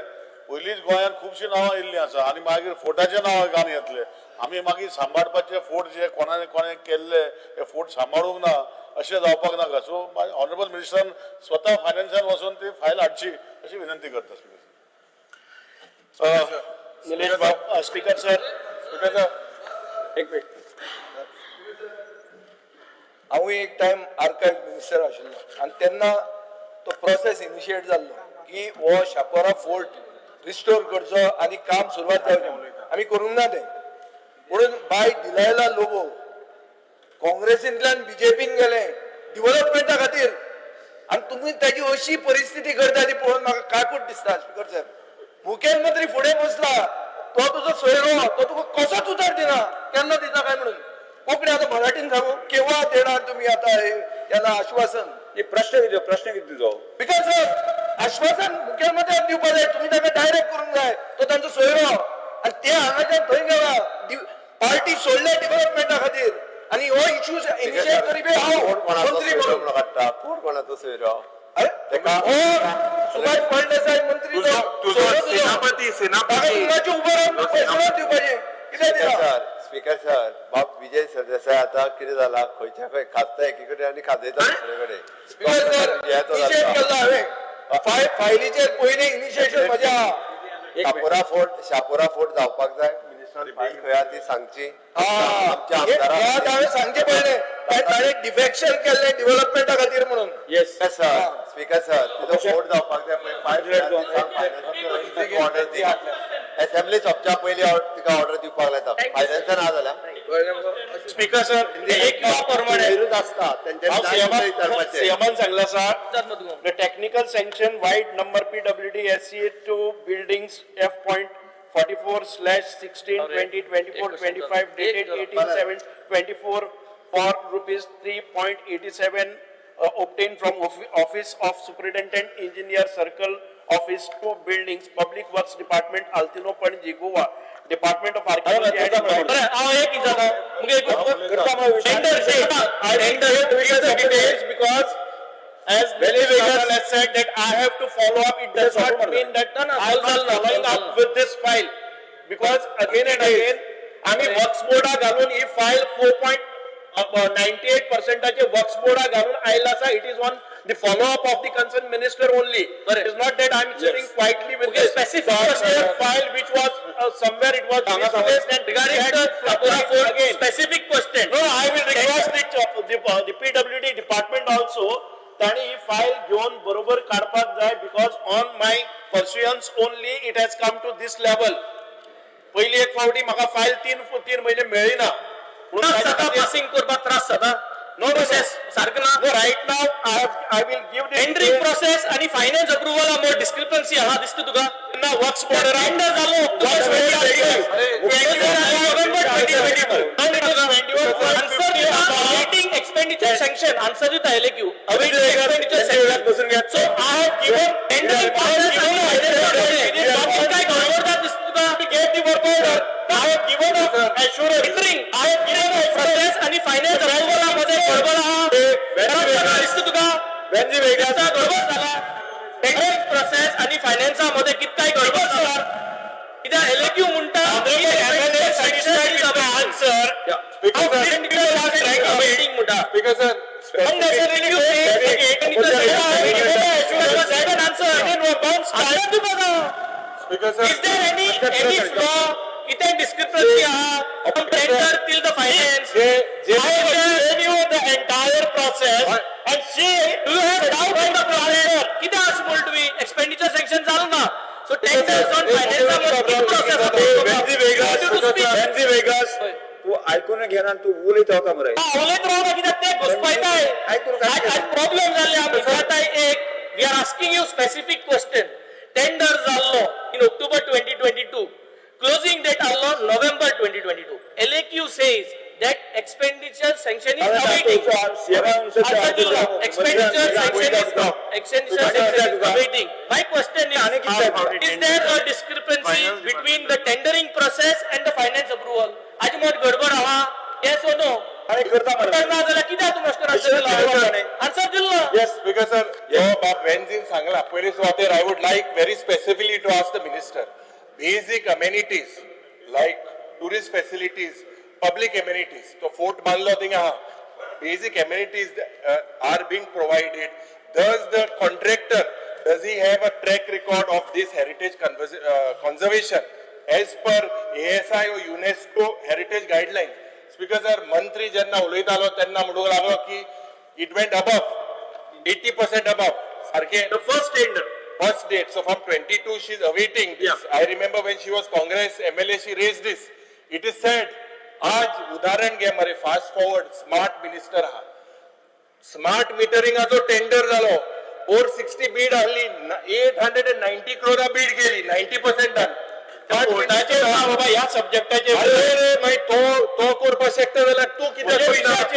पयलींच गोंयांत खुबशीं नांवां येयल्लीं आसा आनी मागीर फोर्टाचे नांव गान येतले आमी मागीर सांबाळपाचे फोर्ट जे कोणें केल्ले हे फोर्ट सांबाळूंक ना अशें जावपाक नाका सो ऑनरेबल मिनिस्टरान स्वता फायनान्सान वचून ती फायल हाडची अशी विनंती करता निलेश बाब स्पीकर सर एक मिनिट हांव एक टायम आर्कायव मिनिस्टर आशिल्लो आनी तेन्ना तो प्रोसेस इनिशिएट जाल्लो की हो शापोरा फोर्ट रिस्टोर करचो आनी काम सुरवात जावचें म्हणून आमी करूंक ना तें म्हणून बाय दिलायला लोगो काँग्रेसींतल्यान बीजेपीन गेले डेव्हलपमेंटा खातीर आनी तुमी ताची अशी परिस्थिती करता ती पळोवन म्हाका काकूट दिसता स्पीकर सर मुखेलमंत्री फुडें बसला तो तुजो सोयरो तो तुका कसोच उतर दिना केन्ना दिता काय म्हणून कोंकणी आतां मराठीन सांगू केव्हा देणार तुम्ही आता याला आश्वासन प्रश्न कितें तुजो बिकॉज सर आश्वासन मुखेलमंत्र्याक दिवपाक जाय तुम्ही ताका डायरेक्ट करूंक जाय तो तांचो सोयरो आनी ते हांगाच्यान थंय गेला पार्टी सोडल्या डेव्हलपमेंटा खातीर आणि हो इश्यूज इनिशिएट करीबे हांव मंत्री म्हणून काडटा कोण कोणाचो सोयरो सुभाष फळदेसाय मंत्री सेनापती उबो रावन पैसे दिवपाचे कितें दिता स्पीकर सर बाब विजय सरदेसाय आता कितें जाला खंयच्या खंय खासता एकी कडेन आनी खाजयता दुसरे कडेन स्पीकर सर इनिशिएट केला हांवें फायलीचेर पयलीं इनिशिएशन म्हज्या शापोरा फोर्ट जावपाक जाय मिनिस्टर फायल खंय ती सांगची आमच्या हांवें सांगचें पडलें ताणें डिफेक्शन केल्लें डेव्हलपमेंटा खातीर म्हणून येस सर स्पीकर सर तुजो फोर्ट जावपाक जाय पळय ऑर्डर दी असेंब्ली सोंपच्या पयलीं तिका ऑर्डर दिवपाक लायता फायनान्सान ना जाल्यार स्पीकर सर एक प्रमाणे विरोध आसता तेंचे सीएमान सांगला आसा the technical sanction wide number PWD SC to buildings F.44/16/2024-25 dated 18/7/24 for ₹3.87 obtained from Office of Superintendent Engineer Circle Office, 2 buildings, Public Works Department, Altino Panji, Goa, Department of Archaeology and because as Vijay has said that I have to follow up, it does not mean that I am not following up with this file because again and again आम्ही वर्क्स बोर्डा घालून ही फाईल 4.98% वर्क्स बोर्डा घालून आयला आसा. It is on the follow-up of the concerned minister only. It is not that I am sitting quietly with this specific file which was somewhere it was misplaced and regarding the specific question. No, I will request the PWD department also that he file घेऊन बरोबर काढपाक जाय because on my pursuance only it has come to this level. पहिली एक फावटी म्हाका फाईल 3 महिने मेळ्ळी ना. करपाक त्रास जाता. No, right now I will give the tendering process आणि फायनान्स अप्रुव्हल मध्ये डिस्क्रिपन्सी हा दिसतो तुका वर्क्स ऑर्डर टेंडर झालो ऑक्टोबर 2020 एक्सपेंडिचर सँक्शन आन्सर दिता LAQ अवेटिंग एक्सपेंडिचर सँक्शन बसून घ्या. So I have given tendering process आणि काय गडबडतात दिसतो तुका get the work order. I have given assurance. Tendering I have given process आणि फायनान्स अप्रुव्हल मध्ये गडबड हा दिसतो तुका Benji Vegas. गडबड झाला टेंडरिंग प्रोसेस आणि फायनान्स मध्ये कितकाय गडबड झाला कित्याक LAQ म्हणटा आन्सर मीटिंग म्हणटा Because sir, unnecessarily you say because is there any flaw किती discrepancy from tender till the finance I have shown you the entire process and see do you have doubt on the process किती असं बोलतो मी expenditure sanction चालू ना so tenders on finance मध्ये process Benji Vegas. Benji Vegas. तू ऐकून घे ना तू बोलत होता मरे बोलत राहू ना किती ते घुसपायताय प्रॉब्लेम झाले आम्ही आता एक we are asking you specific question tender झालो in October 2022 closing date allo November 2022 LAQ says that expenditure sanction is awaiting expenditure sanction is awaiting my question is there a discrepancy between the tendering process and the finance approval अजमत गडबड आहा yes or no आणि करता मरे करना झाला किती तू मास्टर आन्सर दिलो yes, because sir, Benzin Sangla, police water, I would like very specifically to ask the minister, basic amenities like tourist facilities, public amenities. So Fort Banlo thing, basic amenities are being provided. Does the contractor, does he have a track record of this heritage conservation as per ASI or UNESCO heritage guidelines? Because our मंत्री ज्यांना उलयतालो त्यांना म्हणूंक लागलो की it went above 80% above सारखे the first tender first date. So from 22 she is awaiting this. I remember when she was Congress MLA she raised this. It is said आज उदाहरण घे मरे फास्ट फॉरवर्ड स्मार्ट मिनिस्टर हा स्मार्ट मीटरिंग जो टेंडर झालो 460 बीड हल्ली 890 crore बीड गेली 90% डन बाबा या सब्जेक्टाचे तो करपा शकता जाल्यार तू कित्याक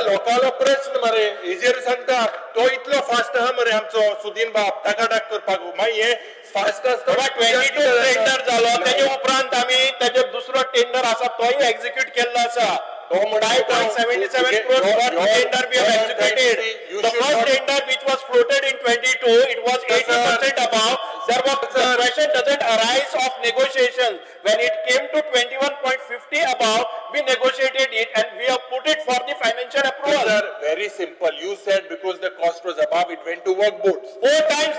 लोकांलो प्रश्न मरे हेजेर सांगता तो इतलो फास्ट आहा मरे आमचो सुदीन बाब टाकाटाक करपाक मागीर हे फास्ट आसता 22 टेंडर झालो त्याच्या उपरांत आम्ही त्याचे दुसरो टेंडर आसा तोही एक्झिक्यूट केल्लो आसा तो 5.77 crore tender we have executed. The first tender which was floated in 22, it was 80% above. There was the question doesn't arise of negotiations. When it came to 21.50 above, we negotiated it and we have put it for the financial approval. Sir, very simple. You said because the cost was above, it went to work boards. 4 times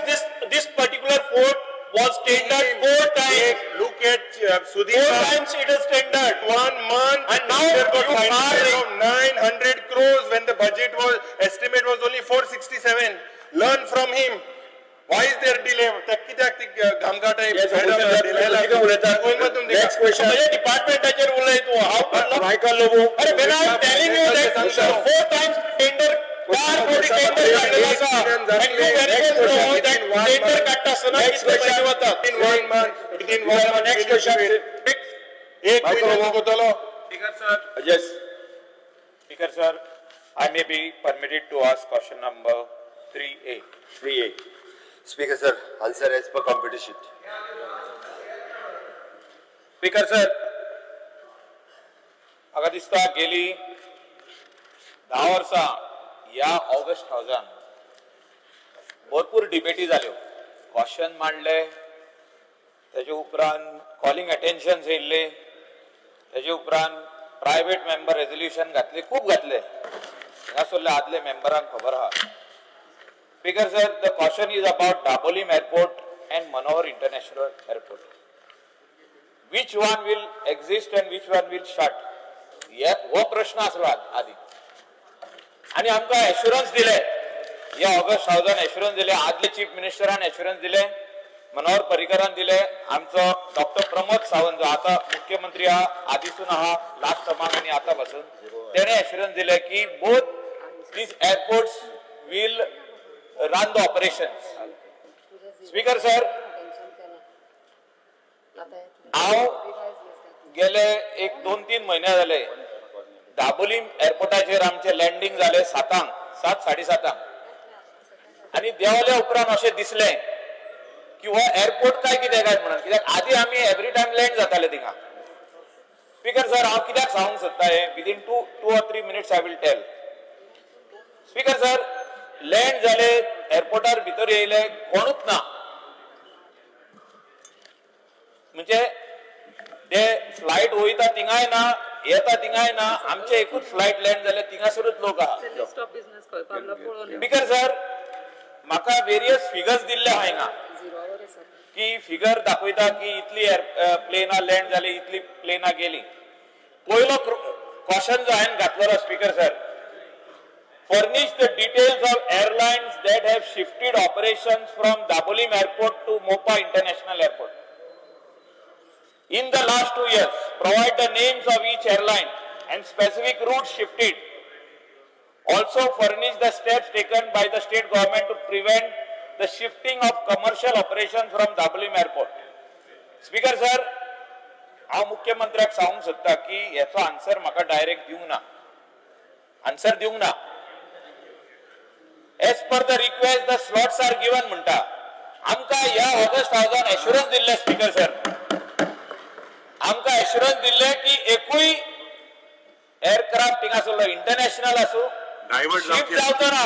this particular fort was tendered 4 times. Look at Sudhir. 4 times it is tendered. 1 month. And now there got you financing are of 900 crores when the budget was estimate was only 467. Learn from him. Why is there delay? Next question. डिपार्टमेंटाचेर उलय तू हांव Michael Lobo. अरे when I am telling you that 4 times tender tender काडलेलो आसा and you very well know that tender काडटा आसतना कितले पैसे वतात in 1 month. Within 1 month. Next question. एक महिना लागतलो. Yes. Speaker sir, I may be permitted to ask question number 3A. 3A. Speaker sir, answer as per competition. Speaker sir, म्हाका दिसता गेली 10 वर्सां या ऑगस्ट हावजान भरपूर डिबेटी जाल्यो क्वेश्चन मांडले तेजे उपरांत कॉलिंग अटेन्शन येयल्ले तेजे उपरांत प्रायवेट मेंबर रेजोल्युशन घातले खूब घातले हांगासरले आदले मेंबरांक खबर आहा Speaker sir, the question is about Dabolim Airport and Manohar International Airport. Which one will exist and which one will shut? हो प्रश्न आसलो आदी आणि आमकां एश्युरन्स दिले या ऑगस्ट हावजान एश्युरन्स दिले आदले चीफ मिनिस्टरान एश्युरन्स दिले मनोहर पर्रीकरान दिले आमचो डॉक्टर प्रमोद सावंत जो आता मुख्यमंत्री आहा आदीसून आहा लास्ट टर्माक आनी आता पासून तेणे एश्युरन्स दिले की both these airports will run the operations. Speaker sir, हांव गेले 1-2-3 म्हयने जाले दाबोलीम एअरपोर्टाचेर आमचे लँडिंग जाले 7:30 आणि देवल्या उपरांत अशें दिसलें की हो एअरपोर्ट काय कितें काय म्हणून कित्याक आदी आमी एवरी टायम लँड जाताले थिंगा. स्पीकर सर हांव कित्याक सांगूंक सोदता हे within 2 or 3 minutes I will tell. Speaker sir land जाले एअरपोर्टार भितर येयले कोणूच ना म्हणजे ते फ्लायट वयता थिंगाय ना येता थिंगाय ना आमचे एकूच फ्लायट लँड जाले थिंगासरूच लोक आहा. स्पीकर सर म्हाका वेरियस फिगर्स दिल्ले आहा हिंगा की फिगर दाखयता की इतली प्लेनां लँड जाली इतली प्लेनां गेली. पयलो क्वेश्चन जो हांवें घातलेलो speaker sir, furnish the details of airlines that have shifted operations from Dabolim Airport to Mopa International Airport. In the last 2 years, provide the names of each airline and specific routes shifted. Also furnish the steps taken by the state government to prevent the shifting of commercial operations from Dabolim Airport. Speaker sir, हांव मुख्यमंत्र्याक सांगूंक सोदता की हेचो आन्सर म्हाका डायरेक्ट दिवंक ना. आन्सर दिवंक ना. As per the request, the slots are given म्हणटा. आमकां ह्या ऑगस्ट हावजान एश्युरन्स दिल्ले स्पीकर सर. आमकां एश्युरन्स दिल्ले की एकूय एअरक्राफ्ट थिंगासरलो इंटरनॅशनल आसूं शिफ्ट जावचो ना.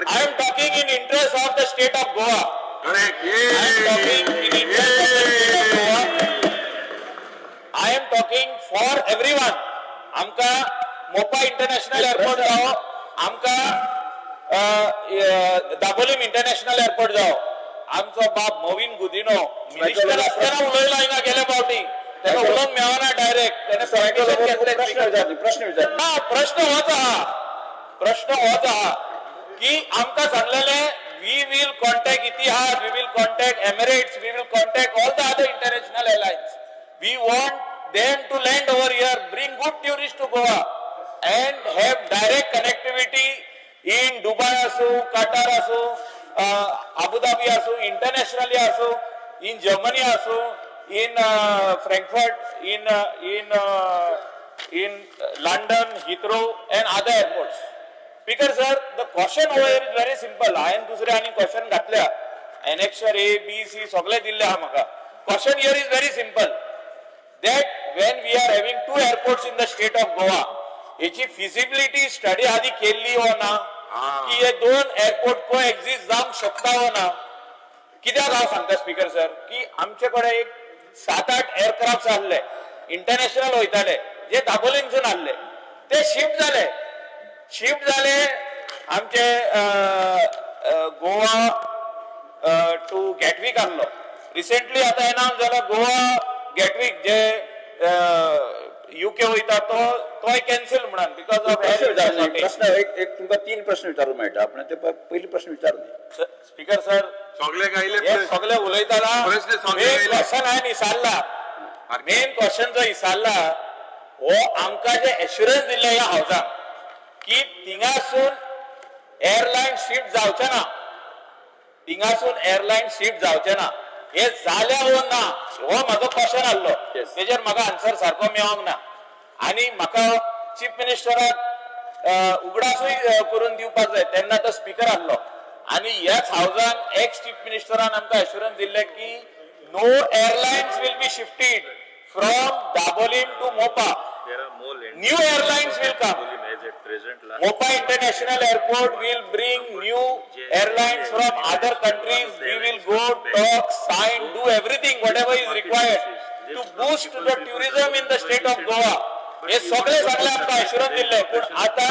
I am talking in interest of the state of Goa. I am talking for everyone. आमकां मोपा इंटरनॅशनल एअरपोर्ट जावो आमकां दाबोलीम इंटरनॅशनल एअरपोर्ट जावो. आमचो बाप मोविन गुदिनो मिनिस्टर आसतना उलयलो हिंगा गेले फावटी तेका उलोवंक मेळना डायरेक्ट तेणे परमिशन घेतलें. प्रश्न होच आहा की आमकां सांगलेले we will contact Etihad, we will contact Emirates, we will contact all the other international airlines. We want them to land over here, bring good tourists to Goa and have direct connectivity in Dubai asu, Qatar asu, Abu Dhabi asu, internationally asu, in Germany asu, in Frankfurt, in London, Heathrow and other airports. Speaker sir, the question over here is very simple. I am dusre ani question ghatlya. Annexure A, B, C सगळे दिल्ले आहा म्हाका. Question here is very simple. That when we are having 2 airports in the state of Goa, याची feasibility study आधी केली हो ना की हे 2 एअरपोर्ट कोएक्झिस्ट जावंक शकता हो ना. कित्याक हांव सांगता स्पीकर सर की आमचे कडेन एक 7-8 एअरक्राफ्ट आसले इंटरनॅशनल वयताले जे दाबोलीमसून आसले ते शिफ्ट जाले आमचे गोवा टू गॅटविक आसलो. रिसेंटली आता अनाउन्स जाला गोवा गॅटविक जे यूके वयता तो कॅन्सल म्हणून बिकॉज ऑफ प्रश्न एक तुमकां 3 प्रश्न विचारूंक मेळटा. आपण ते पयली प्रश्न विचारून स्पीकर सर सगळे उलयताना मेन क्वेश्चन हांवें विचारला. मेन क्वेश्चन जो विचारला हो आमकां जे एश्युरन्स दिल्ले ह्या हावजान की थिंगासून एअरलायन शिफ्ट जावचे ना हे जाल्या हो ना हो म्हाजो क्वेश्चन आसलो. तेजेर म्हाका आन्सर सारको मेळोंक ना आनी म्हाका चीफ मिनिस्टराक उगडासूय करून दिवपाक जाय तेन्ना तो स्पीकर आसलो आनी ह्याच हावजान एक्स चीफ मिनिस्टरान आमकां एश्युरन्स दिल्ले की no airlines will be shifted from Dabolim to Mopa. New airlines will come. Mopa International Airport will bring new airlines from other countries. We will go, talk, sign, do everything, whatever is required to boost the tourism in the state of Goa. हे सगळे आमकां एश्युरन्स दिल्ले. पूण आता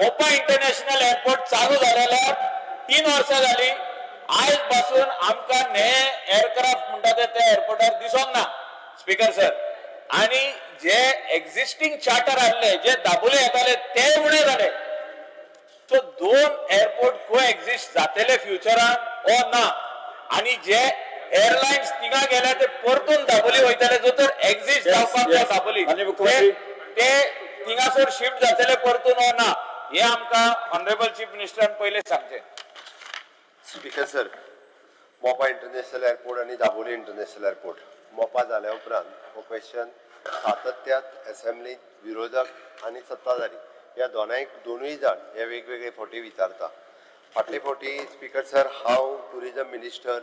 मोपा इंटरनॅशनल एअरपोर्ट चालू जालेल्या 3 वर्सां जाली. आयज पासून आमकां नये एअरक्राफ्ट म्हणटा ते एअरपोर्टार दिसोंक ना स्पीकर सर. आणि जे एक्झिस्टिंग चार्टर आसले जे दाबोले येताले ते उणे जाले. सो 2 एअरपोर्ट कोएक्झिस्ट जातले फ्युचरान ओ ना आणि जे एअरलाइन्स थिंगा गेल्या ते परतून दाबोली वयतले जो तर एक्झिस्ट जावपाक जाय दाबोली ते थिंगासर शिफ्ट जातले परतून ओ ना. हे आमकां ऑनरेबल चीफ मिनिस्टरान पहिले सांगचे. स्पीकर सर, मोपा इंटरनॅशनल एअरपोर्ट आणि दाबोली इंटरनॅशनल एअरपोर्ट मोपा जाल्या उपरांत हो क्वेश्चन सातत्यात असेंब्लीत विरोधक आणि सत्ताधारी या दोनूय जाण हे वेगवेगळे फावटी विचारता. फाटले फावटी स्पीकर सर हांव tourism minister,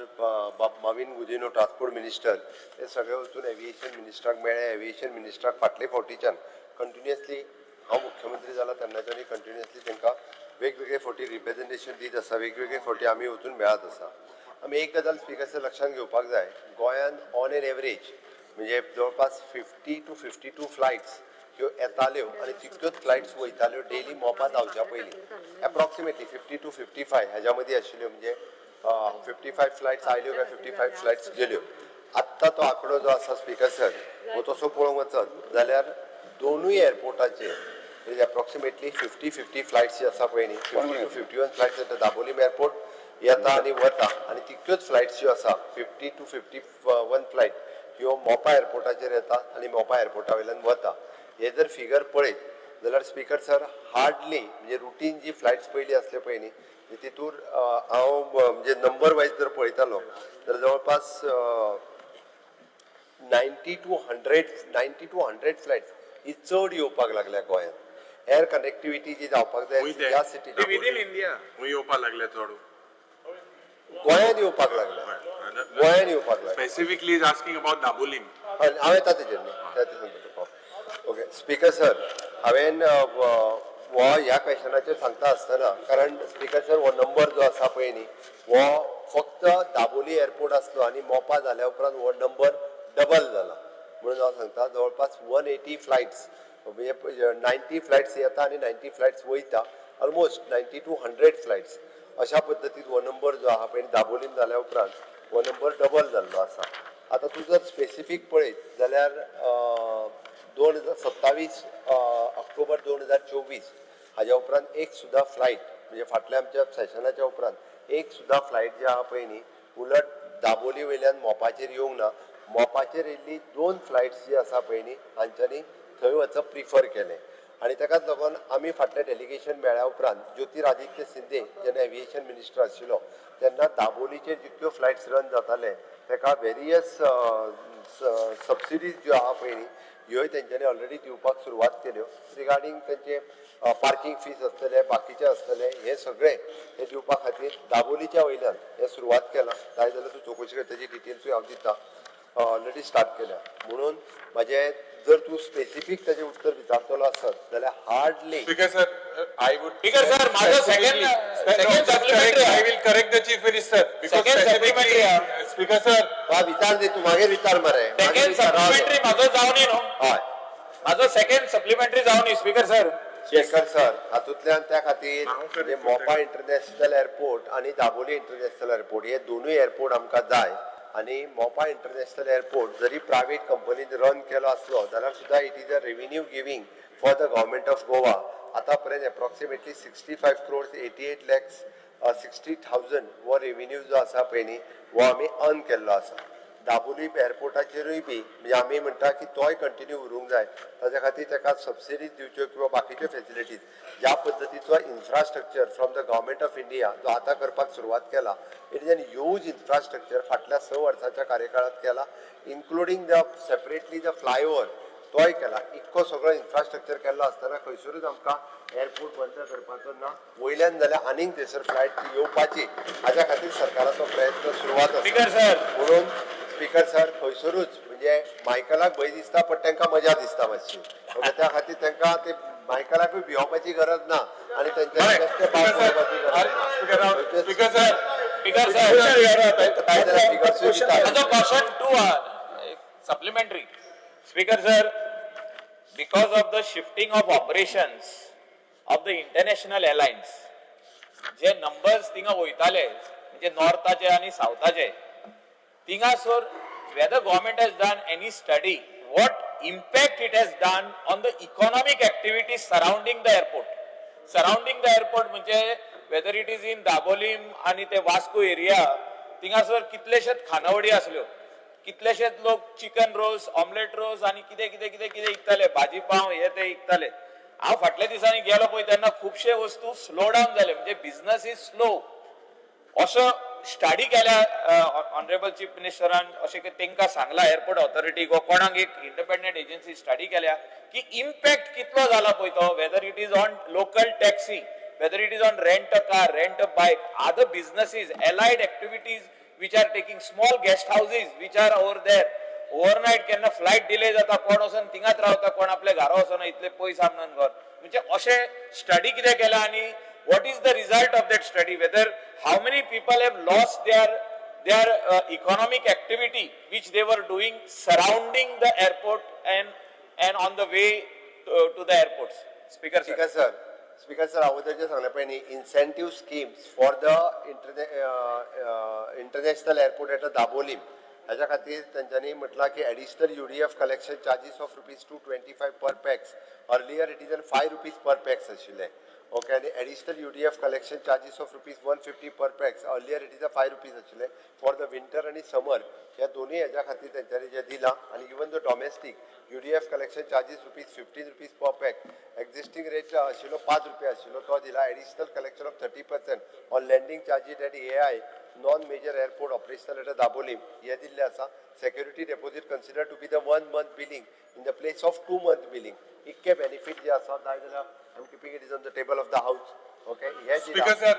Mauvin Gudino transport minister हे सगळे वचून एविएशन मिनिस्टराक मेळ्ळे. एविएशन मिनिस्टराक फाटले फावटीच्यान कंटिन्युअसली हांव मुख्यमंत्री जाला तेन्नाच्यानूय कंटिन्युअसली तांकां वेगवेगळे फावटी रिप्रेझेंटेशन दीत आसा, वेगवेगळे फावटी आमी वचून मेळत आसा. आमी एक गजाल स्पीकर सर लक्षांत घेवपाक जाय, गोंयान ऑन एन एवरेज म्हणजे जवळपास 50 to 52 फ्लायट्स ह्यो येताल्यो आणि तितक्योच फ्लायट्स वयताल्यो डेली मोपा जावच्या पयलीं. एप्रॉक्सिमेटली 50 to 55 हेज्या मदीं आशिल्ल्यो, म्हणजे 55 फ्लायट्स आयल्यो काय 55 फ्लायट्स गेल्यो. आत्ता तो आंकडो जो आसा स्पीकर सर हो तसो पळोवंक वचत जाल्यार दोनूय एअरपोर्टाचेर म्हणजे एप्रॉक्सिमेटली 50 फ्लायट्स जी आसा पळय न्ही, 50 to 51 फ्लायट्स येता दाबोली एअरपोर्ट येता आणि वता, आणि तितक्योच फ्लायट्स ज्यो आसा 50 to 51 फ्लायट ह्यो मोपा एअरपोर्टाचेर येता आणि मोपा एअरपोर्टा वयल्यान वता. हे जर फिगर पळयत जाल्यार स्पीकर सर हार्डली म्हणजे रुटीन जी फ्लायट्स पयली आसले पळय न्ही, तितूर हांव म्हणजे नंबर वायज जर पळयतालो जाल्यार जवळपास 90 to 100 फ्लायट्स ही चड येवपाक लागल्या गोंयांत. एअर कनेक्टिविटी जी जावपाक जाय ह्या सिटीन विदीन इंडिया येवपाक लागले चड गोंयांत येवपाक लागल्या, गोंयांत येवपाक लागल्या. Specifically is asking about Dabolim. हांव येता तेजेर न्ही. ओके स्पीकर सर, हांवेन हो ह्या क्वेश्चनाचेर सांगता आसतना, कारण स्पीकर सर हो नंबर जो आसा पळय न्ही हो फक्त दाबोली एअरपोर्ट आसलो आणि मोपा जाल्या उपरांत हो नंबर डबल जाला. म्हणून हांव सांगता जवळपास 180 फ्लायट्स म्हणजे 90 फ्लायट्स येता आणि 90 फ्लायट्स वयता, ऑलमोस्ट 90 to 100 फ्लायट्स अशा पद्दतीन हो नंबर जो आहा पळय दाबोलीन जाल्या उपरांत हो नंबर डबल जाल्लो आसा. आतां तूं जर स्पेसिफीक पळयत जाल्यार 27 ऑक्टोबर 2024 हाज्या उपरांत एक सुद्दां फ्लायट म्हणजे फाटल्या आमच्या सेशनाच्या उपरांत एक सुद्दां फ्लायट जी आहा पळय न्ही उलट दाबोली वयल्यान मोपाचेर येवंक ना. मोपाचेर येयल्ली 2 फ्लायट्स जी आसा पळय न्ही हांच्यांनी थंय वचप प्रिफर केलें. आणि ताकाच लागून आमी फाटलें डेलिगेशन मेळ्ळ्या उपरांत ज्योतिरादित्य सिंधे जेन्ना एविएशन मिनिस्टर आशिल्लो तेन्ना दाबोलीचेर जितक्यो फ्लायट्स रन जाताले ताका वेरियस सबसिडीज ज्यो आहा पळय न्ही ह्योय तेंच्यांनी ऑलरेडी दिवपाक सुरवात केल्यो. रिगार्डींग तेंचे पार्किंग फीज आसतले, बाकीचे आसतले, हे सगळे हे दिवपा खातीर दाबोलीच्या वयल्यान हे सुरवात केलां. जाय जाल्यार तूं चवकशी कर, तेजी डिटेल्सूय हांव दिता. ऑलरेडी स्टार्ट केल्या. म्हणून म्हजें जर तूं स्पेसिफीक तेजें उत्तर विचारतलो आसत जाल्यार hardly speaker sir, I would speaker sir माझं second supplementary I will correct the chief minister because Second supplementary specifically, Speaker sir, विचार दे, तू मागीर विचार मरे. सेकंड सप्लिमेंटरी माझं जावनी न्हू, हय माझं सेकंड सप्लिमेंटरी जावनी स्पीकर सर. स्पीकर सर, हातूंतल्यान त्या खातीर म्हणजे मोपा इंटरनॅशनल एअरपोर्ट आणि दाबोली इंटरनॅशनल एअरपोर्ट हे दोनूय एअरपोर्ट आमकां जाय. आणि मोपा इंटरनॅशनल एअरपोर्ट जरी प्रायवेट कंपनीन रन केलो आसलो जाल्यार सुद्दां it is a revenue giving for the government of Goa. आतां पर्यंत एप्रॉक्सिमेटली 65 crores 88 lakhs 60,000 हो रेव्हेन्यू जो आसा पळय न्ही हो आमी अर्न केल्लो आसा. दाबोली एअरपोर्टाचेरूय बी म्हणजे आमी म्हणटा की तोय कंटिन्यू उरूंक जाय. ताच्या खातीर ताका सबसिडीज दिवच्यो किंवा बाकीच्यो फेसिलिटीज ज्या पद्दतीचो infrastructure from the government of India जो आतां करपाक सुरवात केला, it is N huge infrastructure फाटल्या 6 वर्साच्या कार्यकाळात केला, including the separately the flyover तोय केला. इतको सगळो इन्फ्रास्ट्रक्चर केल्लो आसतना खंयसरूच आमकां एअरपोर्ट बंद करपाचो ना. वयल्यान जाल्यार आनीक थंयसर फ्लायट येवपाची हाच्या खातीर सरकाराचो प्रयत्न सुरवात आसा. म्हणून स्पीकर सर खंयसरूच म्हणजे मायकलाक भंय दिसता पण तांकां मजा दिसता मातशी. त्या खातीर तांकां ते मायकलाकूय भिवपाची गरज ना आणि तांच्या बेश्टे पावस पडपाची गरज ना. Speaker sir, speaker sir speaker question 2 supplementary. Speaker sir, because of the shifting of operations of the international airlines, जे numbers थिंगा वयताले म्हणजे नॉर्थाचे आणि साऊथाचे थिंगासोर whether government has done any study what impact it has done on the economic activities surrounding the airport म्हणजे whether it is in Dabolim आणि ते वास्को एरिया थिंगासोर कितलेशेच खानावळी आसल्यो, कितलेशेच लोक चिकन रोल्स, ऑमलेट रोल्स आणि कितें कितें कितें कितें विकताले, भाजी पाव हे ते विकताले. हांव फाटल्या दिसांनी गेलो पळय तेन्ना खुबशे वस्तू स्लो डावन जाले म्हणजे बिझनस इज स्लो असो स्टडी केल्या ऑनरेबल चीफ मिनिस्टरान अशें की तांकां सांगला एअरपोर्ट ऑथॉरिटीक वा कोणाक एक इंडिपेंडंट एजन्सी स्टडी केल्या की इम्पॅक्ट कितलो जाला पळय तो whether it is on local taxi whether it is on rent a car, rent a bike, other businesses, allied activities which are taking small guest houses which are over there. Overnight केन्ना flight delay जाता कोण वचून थिंगाच रावता कोण आपल्या घरा वचना इतले पयस आमनान घर म्हणजे अशें स्टडी कितें केला आनी what is the result of that study whether how many people have lost their economic activity which they were doing surrounding the airport and on the way to the airports. Speaker sir. Speaker sir, अगोदरचे सांगल्याप्रमाणे incentive schemes for the international airport at Dabolim ह्याच्या खातीर त्यांच्यानी म्हटला की additional UDF collection charges of ₹225 per pax. Earlier it is ₹5 per pax आशिल्ले. Okay, and additional UDF collection charges of ₹150 per pax. Earlier it is ₹5 आशिल्ले for the winter आणि summer. या दोन्ही ह्याच्या खातीर त्यांच्यानी जे दिला आणि even the domestic UDF collection charges ₹15 per pax. Existing rate आशिल्लो ₹5 आशिल्लो तो दिला. Additional collection of 30% on landing charges at AI non-major airport operational at Dabolim. हे दिल्ले आसा. Security deposit considered to be the 1 month billing in the place of 2 month billing. इतके benefit जे आसा जाय जाल्यार I'm keeping it is on the table of the house. Okay. Yes. Speaker sir,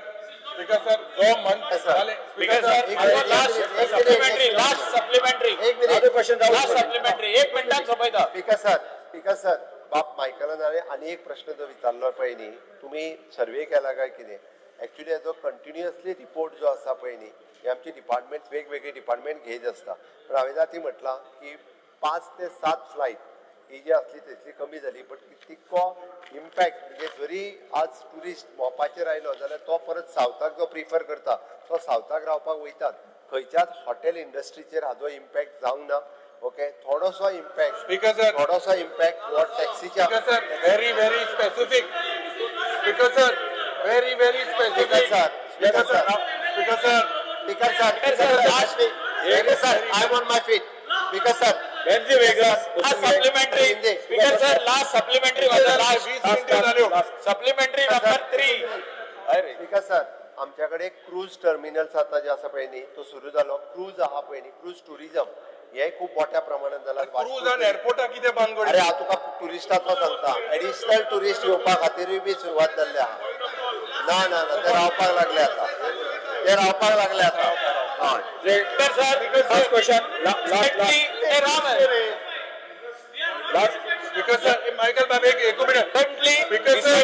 जो month झाले. Speaker sir, last supplementary. एक मिनिटात सोपयता. Speaker sir, बाप मायकलान आणि एक प्रश्न जो विचारलो पळय न्ही तुम्ही सर्वे केला काय कितें ऍक्च्युली हेजो कंटिन्युअसली रिपोर्ट जो आसा पळय न्ही हे आमचे डिपार्टमेंट वेगवेगळे डिपार्टमेंट घेत असता पण हांवें जाती म्हटलां की 5 ते 7 फ्लायट ही जी असली तितली कमी जाली बट तितको इम्पॅक्ट म्हणजे जरी आज टुरिस्ट मोपाचेर आयलो जाल्यार तो परत सावथाक जो प्रिफर करता तो सावथाक रावपाक वयतात खंयच्याच हॉटेल इंडस्ट्रीचेर हाजो इम्पॅक्ट जावंक ना ओके थोडोसो इम्पॅक्ट Speaker sir, थोडोसो इम्पॅक्ट हो टॅक्सीच्या Speaker sir, very specific. Speaker sir, very specific. Speaker sir, last week. Speaker sir, I'm on my feet. Speaker sir, Last supplementary. Speaker sir, last supplementary was the last. Supplementary number 3. Speaker sir, आमच्याकडे क्रूज टर्मिनल्स आता जे आसा पळय न्ही तो सुरू जालो क्रूज आहा पळय न्ही क्रूज टुरिझम हे खूप मोठ्या प्रमाणात जाला क्रूज आणि एअरपोर्टा किती बांदगड अरे हांव तुका टुरिस्टाचो सांगता एडिशनल टुरिस्ट येवपा खातीरूय बी सुरवात जाल्ली आहा ना ते रावपाक लागले आता Speaker sir, last question. Speaker sir, Michael बाब एक minute. Speaker sir,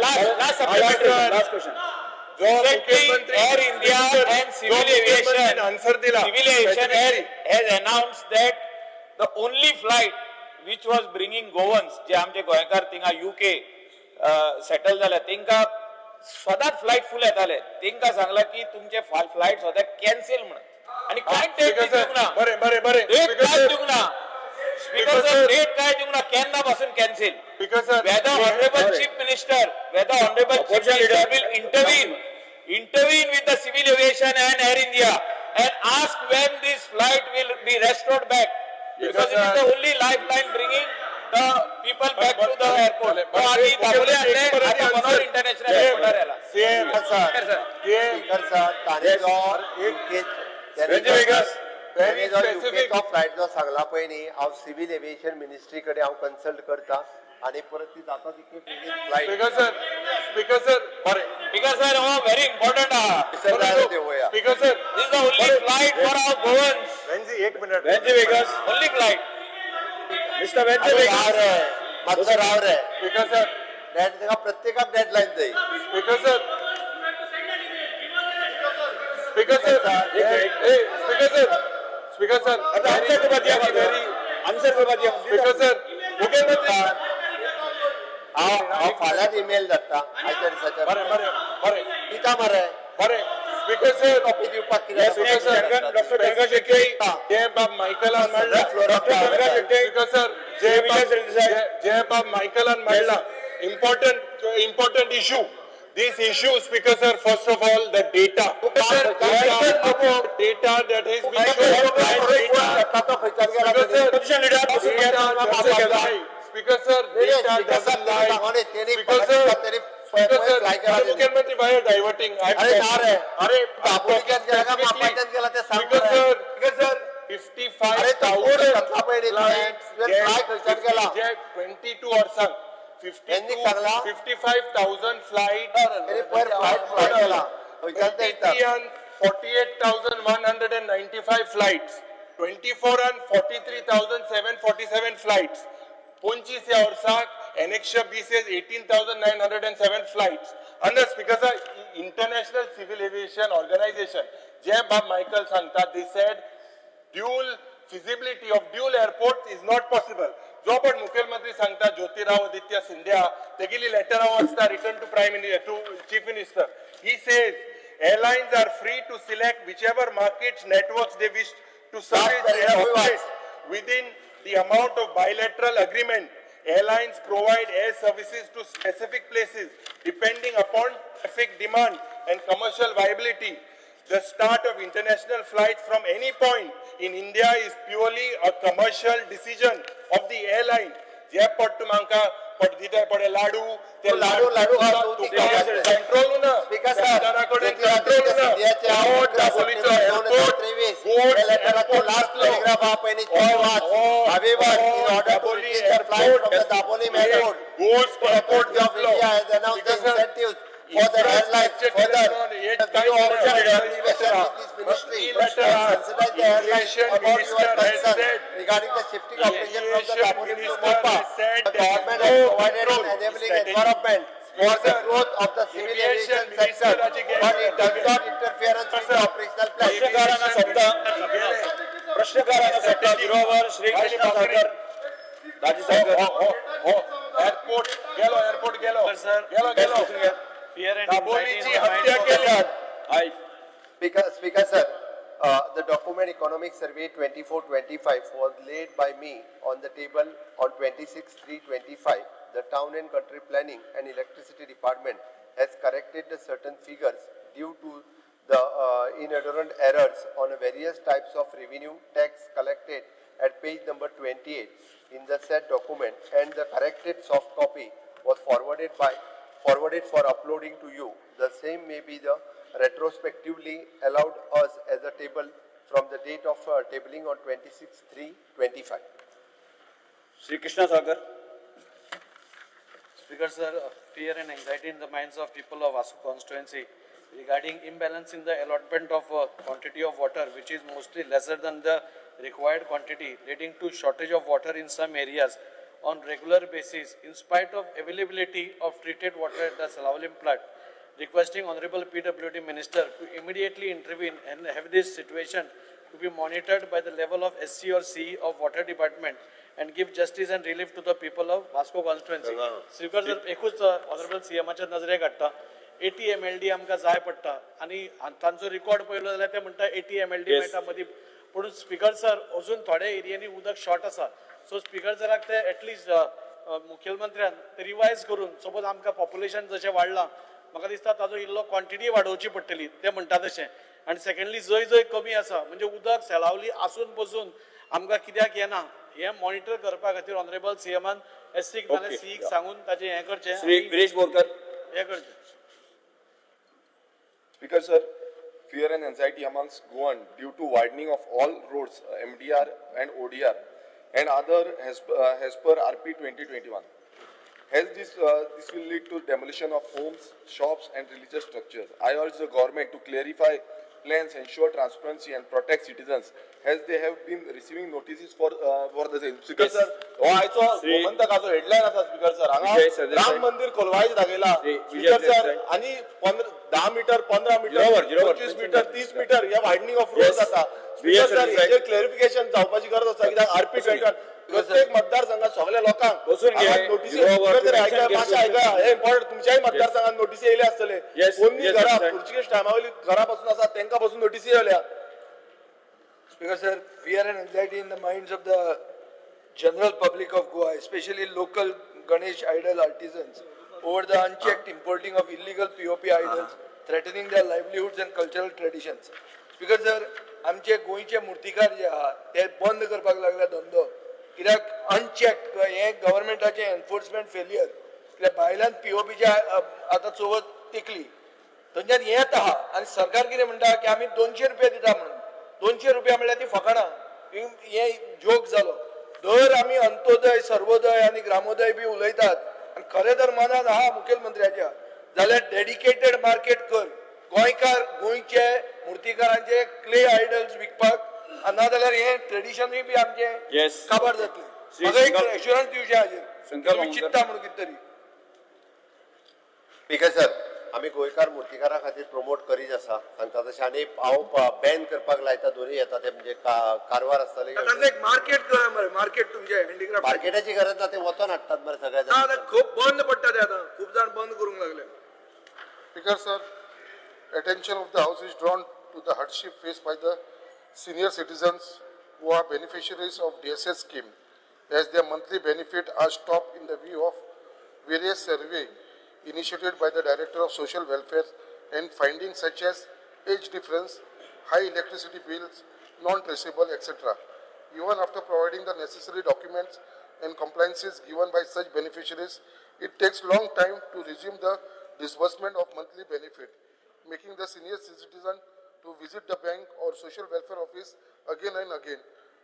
last supplementary. Last question. Air India and Civil Aviation answer दिला. Civil Aviation has announced that the only flight which was bringing Goans, जे आमचे गोंयकार थिंगा UK सेटल जाले तेंका सदांच फ्लायट फुल येताले तेंका सांगला की तुमचे फ्लायट सदां कॅन्सल म्हणून आणि काय डेट दिवंक ना बरे डेट काय दिवंक ना स्पीकर सर डेट काय दिवंक ना केन्ना पासून cancel Speaker sir, whether honorable chief minister will intervene with the civil aviation and Air India and ask when this flight will be restored back because it is the only lifeline bringing the people back to the airport. तो आधी दाखवले आले आता मनोहर इंटरनॅशनल एअरपोर्टार आला. स्पीकर सर ताणे जो फ्लायट जो सांगला पळय न्ही हांव सिव्हिल एविएशन मिनिस्ट्री कडेन हांव कन्सल्ट करता आणि परत ती जाता तितली फ्लायट Speaker sir, बरे. Speaker sir, oh very important ah. Speaker sir, This is the only flight for our Goans. Benji, एक मिनिट. Only flight. Mr. मातसो राव रे Speaker sir, ताका प्रत्येकाक डेडलाईन जाय Speaker sir. Speaker sir, Speaker sir. Answer करपा दिया. Speaker sir, मुख्यमंत्री. हांव फाल्यां ईमेल धाडटा आयच्या दिसाच्या बरे. कित्या मरे बरे. Speaker sir, कॉपी दिवपाक कितें Speaker sir, Dr. Ganga Shetty. जय बाब मायकलान म्हणला. Speaker sir, जय बाब मायकलान म्हणला. Important issue. This issue, Speaker sir, first of all, the data. Data that has been shown. Speaker sir, data doesn't lie. Speaker sir, Speaker sir, अरे मुख्यमंत्री बाहेर diverting. अरे ना रे अरे दापोली केस केला का महापालिकेत केला ते सांग Speaker मला. sir, Speaker sir, अरे तो कोण 55,000 सत्ता पडली flights काय खर्च केला 22 or सांग यांनी सांगला 55,000 flights तरी पर फ्लाइट केला विचारते and 48,195 flights, 24 and 43,747 flights. 25 या वर्साक Annexure B says 18,907 flights. Under Speaker sir, International Civil Aviation Organization, जे Bob Michael सांगतात, they said dual feasibility of dual airports is not possible. जो पण मुख्यमंत्री सांगता ज्योतिराव आदित्य सिंधिया तेगेली लेटर वाचता return to Prime Minister to Chief Minister. He says airlines are free to select whichever markets networks they wish to service and operate within the amount of bilateral agreement. Airlines provide air services to specific places depending upon traffic demand and commercial viability. The start of international flights from any point in India is purely a commercial decision of the airline. जे पट मांका पट दिते पडे लाडू ते लाडू हा तू कंट्रोल ना Speaker sir, सरकाराकडे कंट्रोल ना ज्योतिराव दापोलीचो एअरपोर्ट 2023 लेटराचो लास्ट पॅराग्राफ हा पयली वाच However, in order to reduce the flight from the Dapoli airport, goes to Airport of India has announced the incentives for the airlines. Further, the new opportunity with this ministry has sensitized the airlines about your concern regarding the shifting operation from the Dapoli to Mopa. The government has provided an enabling environment for the growth of the civil aviation sector, but it does not interference with the operational plan. प्रश्नकारांना सत्ता विरोधावर श्री कृष्ण सागर राज्यसभा एअरपोर्ट गेलो दापोलीची हत्या केली. Speaker sir, the document Economic Survey 24-25 was laid by me on the table on 26/3/25. The Town and Country Planning and Electricity Department has corrected the certain figures due to the inadvertent errors on various types of revenue tax collected at page number 28 in the said document, and the corrected soft copy was forwarded for uploading to you. The same may be the retrospectively allowed us as a table from the date of tabling on 26/3/25. Shri Krishna Sagar. Speaker sir, fear and anxiety in the minds of people of Vasu constituency regarding imbalance in the allotment of quantity of water, which is mostly lesser than the required quantity, leading to shortage of water in some areas on regular basis, in spite of availability of treated water at the Salavalim plant. Requesting Honorable PWD Minister to immediately intervene and have this situation to be monitored by the level of SC or CE of Water Department and give justice and relief to the people of Vasco constituency. Speaker sir, एकूच Honorable CMच्या नजरेक हाडटा 80 MLD आमकां जाय पडटा आनी तांचो रिकॉर्ड पळयलो जाल्यार ते म्हणटा 80 MLD मेळटा मदीं पूण स्पीकर सर अजून थोड्या एरियांनी उदक शॉर्ट आसा सो स्पीकर सराक ते एटलिस्ट मुख्यमंत्र्यान ते रिवायज करून सपोज आमकां पॉप्युलेशन जशें वाडलां म्हाका दिसता ताजो इल्लो क्वॉन्टिटी वाडोवची पडटली ते म्हणटा तशें आनी सेकंडली जंय जंय कमी आसा म्हणजे उदक सेलावली आसून पसून आमकां कित्याक येना हे मॉनिटर करपा खातीर ऑनरेबल सीएमान एससीक नाल्यार सीईक सांगून ताचें हें करचें श्री गिरीश बोरकर. हें करचें. Speaker sir, fear and anxiety amongst Goan due to widening of all roads, MDR and ODR, and other as per RP 2021. As this will lead to demolition of homes, shops, and religious structures. I urge the government to clarify plans, ensure transparency, and protect citizens, as they have been receiving notices for the same. Speaker sir, आयचो गोमंतकाचो हेडलायन आसा स्पीकर सर हांगा राम मंदिर खोलवायचे दाखयला स्पीकर सर आनी 10 मीटर 15 मीटर 25 मीटर 30 मीटर ह्या वायडनिंग ऑफ रोड जाता स्पीकर सर हेचेर क्लॅरिफिकेशन जावपाची गरज आसा कित्याक आरपी 21 प्रत्येक मतदारसंघात सगळ्या लोकांक नोटीसी मातशें आयका हे इम्पॉर्टंट तुमच्याय मतदारसंघात नोटीसी येयले आसतले कोणी घरा पुर्तुगीज टायमावयली घरा पासून आसा तांकां पासून नोटीसी येयल्या. Speaker sir, fear and anxiety in the minds of the general public of Goa, especially local Ganesh idol artisans, over the unchecked importing of illegal POP idols, threatening their livelihoods and cultural traditions. Speaker sir, आमचे गोंयचे मुर्तीकार जे आहा ते बंद करपाक लागला धंदो कित्याक अनचेक हे गव्हर्मेंटाचें एनफोर्समेंट फेलियर कित्याक भायल्यान पीओपीचे आतां चवथ टिकली थंयच्यान हेत आहा आनी सरकार कितें म्हणटा की आमी 200 रुपया दिता म्हणून 200 रुपया म्हणल्यार ती फकाणां हे जोक जालो दर आमी अंत्योदय सर्वोदय आनी ग्रामोदय बी उलयतात आनी खरें जर मनात आहा मुखेलमंत्र्याच्या जाल्यार डेडिकेटेड मार्केट कर गोंयकार गोंयचे मुर्तीकारांचे क्ले आयडल्स विकपाक नाजाल्यार हे ट्रेडिशनूय बी आमचे Yes. काबार जातले म्हाका एक एश्युरन्स दिवचे हाजेर तुमी चिंतता म्हणून कितें तरी स्पीकर सर आमी गोंयकार मुर्तीकारा खातीर प्रमोट करीत आसा सांगता तशें आनी हांव बॅन करपाक लायता दोनूय येता ते म्हणजे कारवार आसतले ताका एक मार्केट करा मरे मार्केट तुमचे हँडीक्राफ्ट मार्केटाची गरज ना ते वचोन हाडटात मरे सगळे जाण. आतां खूब बंद पडटा ते आतां खूब जाण बंद करूंक लागले Speaker, sir, attention of the House is drawn to the hardship faced by the senior citizens who are beneficiaries of DSS scheme, as their monthly benefit are stopped in the view of various survey initiated by the Director of Social Welfare and findings such as age difference, high electricity bills, non-traceable, etc. Even after providing the necessary documents and compliances given by such beneficiaries, it takes long time to resume the disbursement of monthly benefit, making the senior citizen to visit the bank or social welfare office again and again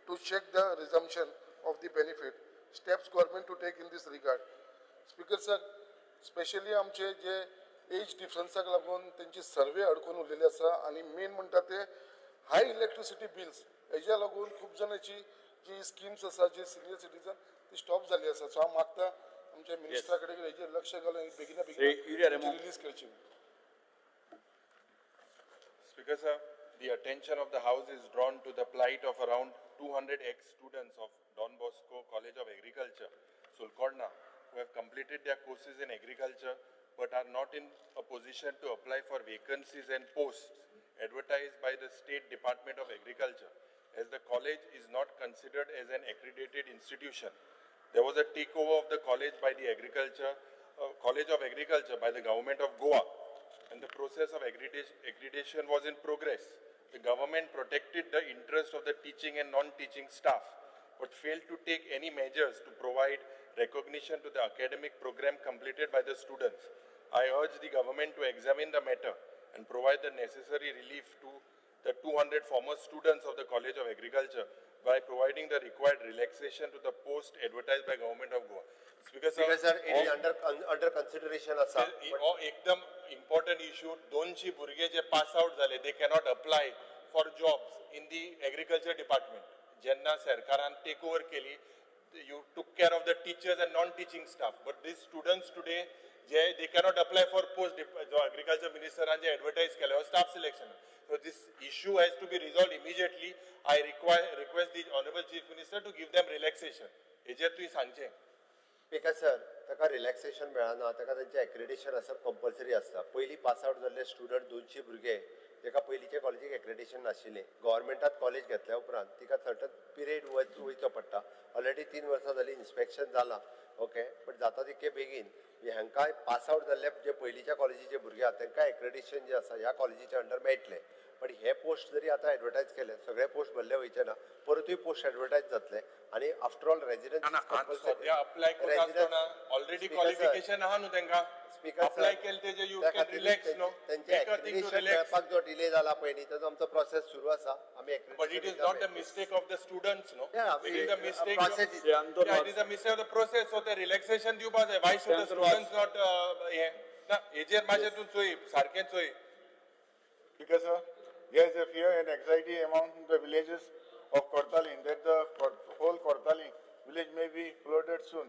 to check the resumption of the benefit. Steps government to take in this regard. Speaker sir, specially आमचे जे एज डिफरन्साक लागून तेंची सर्वे अडकून उरलेली आसा आनी मेन म्हणटा ते हाय इलेक्ट्रिसिटी बिल्स हेज्या लागून खूब जाणांची जी स्किम्स आसा जे सिनियर सिटीजन ती स्टॉप जाल्ली आसा सो हांव मागता आमच्या मिनिस्टरा कडेन हेजेर लक्ष घालून बेगिना बेगीन रिलीज करची. Speaker sir, the attention of the House is drawn to the plight of around 200 ex-students of Don Bosco College of Agriculture, Sulcorna, who have completed their courses in agriculture but are not in a position to apply for vacancies and posts advertised by the State Department of Agriculture, as the college is not considered as an accredited institution. There was a takeover of the college by the College of Agriculture by the government of Goa, and the process of accreditation was in progress. The government protected the interest of the teaching and non-teaching staff, but failed to take any measures to provide recognition to the academic program completed by the students. I urge the government to examine the matter and provide the necessary relief to the 200 former students of the College of Agriculture by providing the required relaxation to the post advertised by government of Goa. Speaker sir, it is under consideration आसा. हो एकदम important issue. 200 भुरगे जे pass out झाले, they cannot apply for jobs in the agriculture department. जेन्ना सरकारान take over केली, you took care of the teachers and non-teaching staff, but these students today, they cannot apply for post. Agriculture minister and advertise केले staff selection. So this issue has to be resolved immediately. I request the Honorable Chief Minister to give them relaxation. हेजेर तुवें सांगचें. स्पीकर सर ताका रिलॅक्सेशन मेळना ताका तेंचें एक्रेडिटेशन आसा कंपल्सरी आसता पयलीं पास आउट जाल्ले स्टुडंट 200 भुरगे ताका पयलींच्या कॉलेजीक एक्रेडिटेशन नाशिल्लें गव्हर्मेंटात कॉलेज घेतल्या उपरांत तिका सर्टन पिरियड वयचो पडटा ऑलरेडी 3 वर्सां जालीं इन्स्पेक्शन जालां ओके बट जाता तितके बेगीन हांकां पास आउट जाल्ले जे पयलींच्या कॉलेजीचे भुरगे आसा तांकां एक्रेडिटेशन जे आसा ह्या कॉलेजीच्या अंडर मेळटलें बट हे पोस्ट जरी आतां एडवर्टायज केले सगळे पोस्ट भरले वयचे ना परतूय पोस्ट एडवर्टायज जातले आनी आफ्टर ऑल रेजिडेंस अप्लाय करता ऑलरेडी क्वालिफिकेशन आहा न्हू तांकां अप्लाय केले तेजे यू कॅन रिलॅक्स नो तेंचे एक्रेडिटेशन मेळपाक जो डिले जाला पळय न्ही ताजो आमचो प्रोसेस सुरू आसा आमी but it is not the mistake of the students no Yeah, it is the mistake process is it is the mistake of the process so the relaxation दिवपा जाय why should the students not हे ना हेजेर माझे तू चोय सारकें चोय Because there is a fear and anxiety among the villages of Kortali that the whole Kortali village may be flooded soon.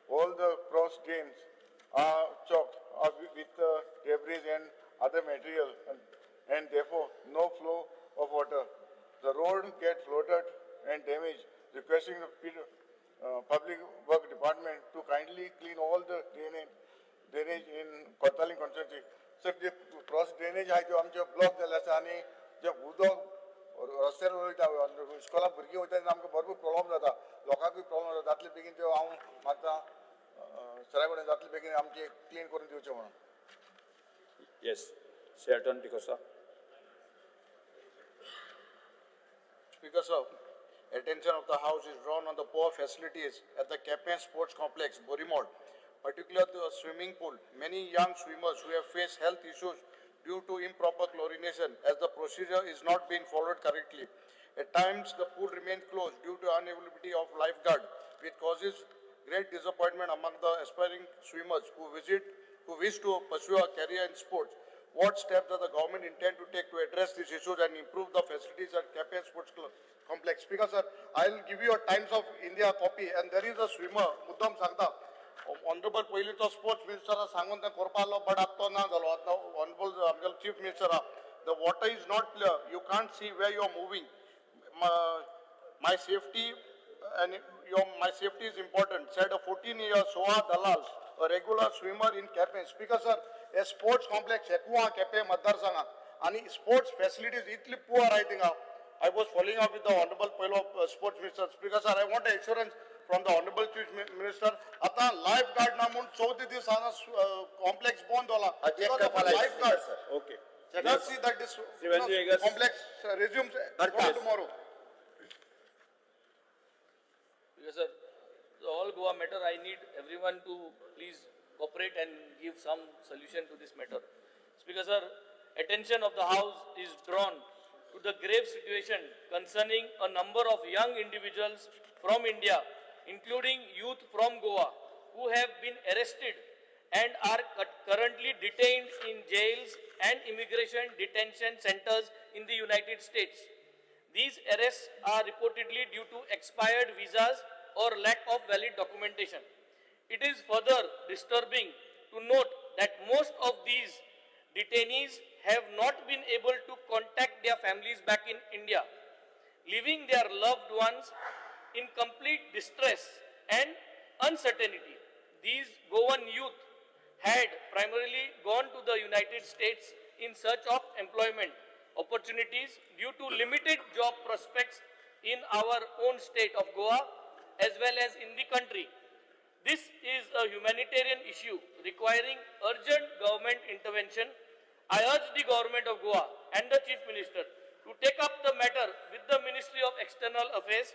All the cross drains are choked with debris and other material and therefore no flow of water. The road get flooded and damaged. Requesting the Public Work Department to kindly clean all the drainage in Kortali constituency. So the cross drainage आहे तो आमचे ब्लॉक झाले आसा आनी जे उदक रस्त्यार वयता इस्कॉलाक भुरगीं वयता तेन्ना आमकां भरपूर प्रॉब्लम जाता लोकांकूय प्रॉब्लम जाता जातले बेगीन त्यो हांव मागता सरा कडेन जातले बेगीन आमचे क्लीन करून दिवचें म्हणून. Yes, Senator Dicosa. Speaker sir, attention of the House is drawn on the poor facilities at the Campaign Sports Complex, Borimod, particularly the swimming pool. Many young swimmers who have faced health issues due to improper chlorination as the procedure is not being followed correctly. At times, the pool remains closed due to unavailability of lifeguard, which causes great disappointment among the aspiring swimmers who wish to pursue a career in sports. What steps does the government intend to take to address these issues and improve the facilities at Campaign Sports Complex? Speaker, sir, I'll give you a Times of India copy, and there is a swimmer, Muddam Sagda. Honorable पयली तो स्पोर्ट्स मिनिस्टर सांगून ते करपालो बट आता तो ना जालो आता honourable chief minister the water is not clear, you can't see where you are moving. My safety and my safety is important, said a 14-year Soha Dalal, a regular swimmer in Campaign. Speaker, sir, a sports complex Ekua Cafe Madarsanga and sports facilities itli poor, I think. I was following up with the Honorable Pelo Sports Minister. Speaker, sir, I want assurance from the Honorable Chief Minister. Ata lifeguard namun 14 दिवस complex bond wala. Lifeguard, sir. Okay. Just see that this complex resumes tomorrow. Yes, sir. The all Goa matter, I need everyone to please cooperate and give some solution to this matter. Speaker, sir, attention of the House is drawn to the grave situation concerning a number of young individuals from India, including youth from Goa, who have been arrested and are currently detained in jails and immigration detention centers in the United States. These arrests are reportedly due to expired visas or lack of valid documentation. It is further disturbing to note that most of these detainees have not been able to contact their families back in India, leaving their loved ones in complete distress and uncertainty. These Goan youth had primarily gone to the United States in search of employment opportunities due to limited job prospects in our own state of Goa as well as in the country. This is a humanitarian issue requiring urgent government intervention. I urge the government of Goa and the Chief Minister to take up the matter with the Ministry of External Affairs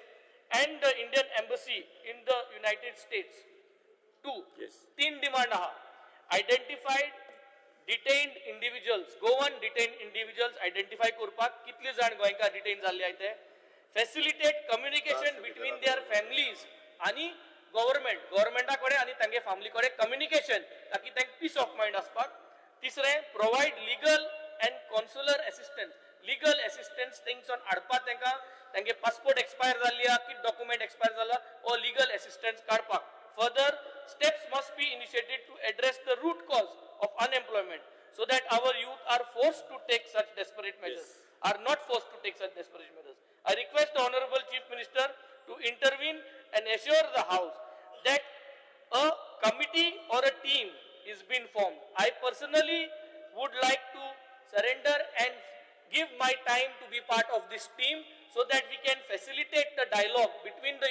and the Indian Embassy in the United States. 2. Teen demand identified detained individuals, Goan detained individuals identify करपाक कितले जाण गोंयकार डिटेन जाल्ले आहेत ते facilitate communication between their families आणि गव्हर्नमेंटा कडेन आणि तांगे फॅमिली कडेन communication ताकी तांकां peace of mind आसपाक. तिसरें provide legal and consular assistance, legal assistance थिंगसोन हाडपाक तांकां तांगे पासपोर्ट एक्सपायर जाल्ली आहा की डॉक्युमेंट एक्सपायर जाला or legal assistance काडपाक. Further, steps must be initiated to address the root cause of unemployment so that our youth are forced to take such desperate measures, are not forced to take such desperate measures. I request the Honorable Chief Minister to intervene and assure the House that a committee or a team is being formed. I personally would like to surrender and give my time to be part of this team so that we can facilitate the dialogue between the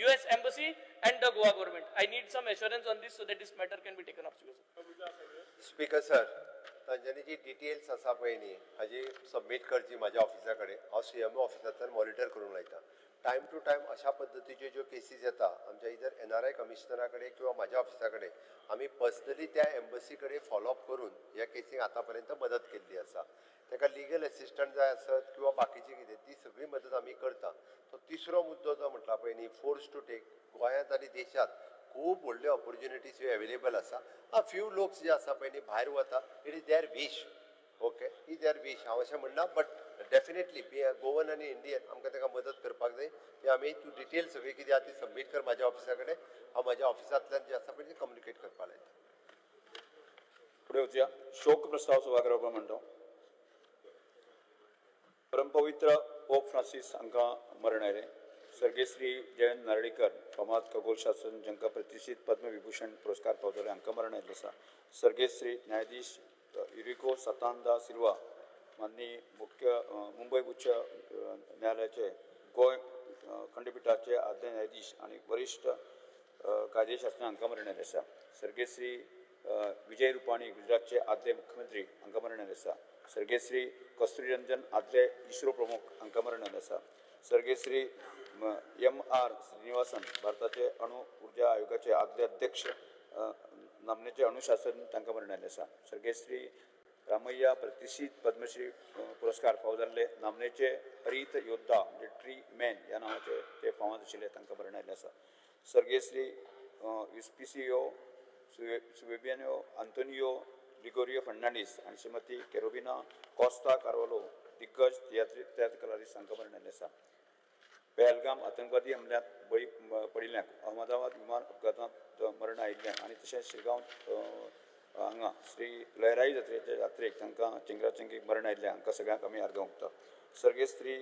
US Embassy and the Goa government. I need some assurance on this so that this matter can be taken up. Speaker sir, तांच्यांनी जी डिटेल्स आसा पळय न्ही हाजी सबमीट करची म्हाज्या ऑफिसा कडेन. हांव CMO ऑफिसांतल्यान मॉनिटर करूंक लायता. टायम टू टायम अशा पद्दतीच्यो ज्यो केसीस येता आमच्या इधर NRI कमिशनरा कडेन किंवा म्हाज्या ऑफिसा कडेन आमी पर्सनली त्या एम्बसी कडेन फॉलोअप करून ह्या केसीक आतां पर्यंत मदत केल्ली आसा. ताका लिगल असिस्टंट जाय आसत किंवा बाकीची कितें ती सगळी मदत आमी करता. तो तिसरो मुद्दो जो म्हटला पळय न्ही, फोर्स टू टेक, गोंयांत आनी देशांत खूब व्हडल्यो ऑपॉर्च्युनिटीज अवेलेबल आसा. फ्यू लोक जे आसा पळय न्ही भायर वता, it is there wish. Okay, is there wish. हांव अशें म्हणना, बट डेफिनेटली गोवन आनी इंडियन आमकां ताका मदत करपाक जाय. ती आमी तूं डिटेल सगळी कितें आहा ती सबमीट कर म्हाज्या ऑफिसा कडेन. हांव म्हाज्या ऑफिसांतल्यान जे आसा पळय ती कम्युनिकेट करपाक लायता. पुढे वचूया. शोक प्रस्ताव सभागृह म्हणतो. परमपवित्र पोप फ्रांसीस हांकां मरण आयलें. सर्गेय श्री जयंत नार्वेकर, फामाद खगोलशास्त्र जांकां प्रतिश्ठीत पद्मविभूषण पुरस्कार पावतले, हांकां मरण आयिल्लें आसा. सर्गेय श्री न्यायाधीश युरिको सतांदा सिल्वा, माननीय मुंबय उच्च न्यायालयाचे गोंय खंडपीठाचे आद्य न्यायाधीश आनी वरिश्ठ कायदेशास्त्री हांकां मरण आयिल्लें आसा. सर्गेय श्री विजय रुपाणी, गुजरातचे आदले मुख्यमंत्री, हांकां मरण आयिल्लें आसा. सर्गेय श्री कस्तुरी रंजन, आदले इस्रो प्रमुख, हांकां मरण आयिल्लें आसा. सर्गेय श्री M.R. श्रीनिवासन भारताचे अणु ऊर्जा आयोगाचे आदले अध्यक्ष नामनेचे अनुशासन तांकां मेळिल्लें आसा. सर्गेय श्री रामय्या प्रतिष्ठित पद्मश्री पुरस्कार फावो जाल्ले नामनेचे हरीत योद्धा म्हणजे ट्री मॅन ह्या नांवाचे ते फामाद आशिल्ले तांकां मेळिल्लें आसा. सर्गेय श्री युस्पिसियो सुवेबियानो आंतोनियो लिगोरियो फर्नांडीस आणि श्रीमती केरोबिना कॉस्ता कार्वालो दिग्गज तियात्र कलारिस्ट तांकां मेळिल्लें आसा. पहलगाम आतंकवादी हमल्यात बळी पडिल्ल्यांक अहमदाबाद विमान अपघातांत मरण आयिल्ल्यांक आणि तशेंच शिरगांव हांगा श्री लहराई जात्रेक तांकां चेंगराचेंगीक मरण आयिल्ल्यांक हांकां सगळ्यांक आमी आर्गां ओंपता. सर्गेय श्री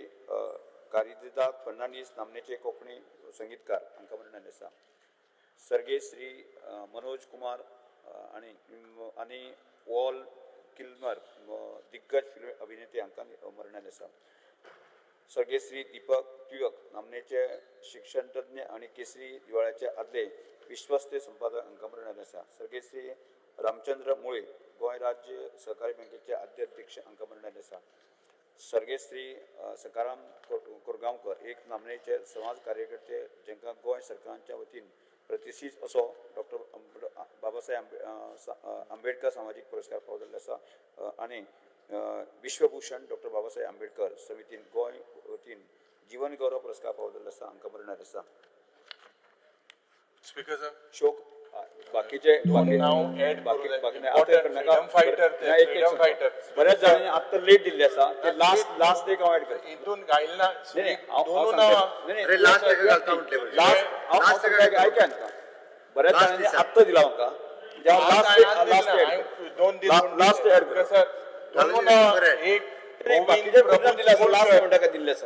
कारिदास फर्नांडीस नामनेचे कोंकणी संगीतकार हांकां मरण आयिल्लें आसा. सर्गेय श्री मनोज कुमार आणि वॉल किल्मर दिग्गज फिल्म अभिनेते हांकां मरण आयिल्लें आसा. सर्गेय श्री दीपक टिळक नामनेचे शिक्षण तज्ञ आणि केसरी दिवाळ्याचे आदले विश्वस्त संपादक हांकां मरण आयिल्लें आसा. सर्गेय श्री रामचंद्र मुळे गोंय राज्य सहकारी बँकेचे आद्य अध्यक्ष हांकां मरण आयिल्लें आसा. सर्गेय श्री सकाराम कोरगांवकर एक नामनेचे समाज कार्यकर्ते जांकां गोंय सरकाराच्या वतीन प्रतिष्ठीत असो डॉक्टर बाबासाहेब आंबेडकर सामाजिक पुरस्कार फावो जाल्लो आसा आणि विश्वभूषण डॉक्टर बाबासाहेब आंबेडकर समितीन गोंय वतीन जीवन गौरव पुरस्कार फावो जाल्लो आसा हांकां मरण आयिल्लें आसा. स्पीकर सर शोक बाकीचे बऱ्याच जाणांनी आत्ता लेट दिल्ले आसा ते लास्ट एक हांव ऍड करता. हितून घायला ना ऐका बऱ्याच जाणांनी आत्ता दिला म्हाका लास्ट ऍड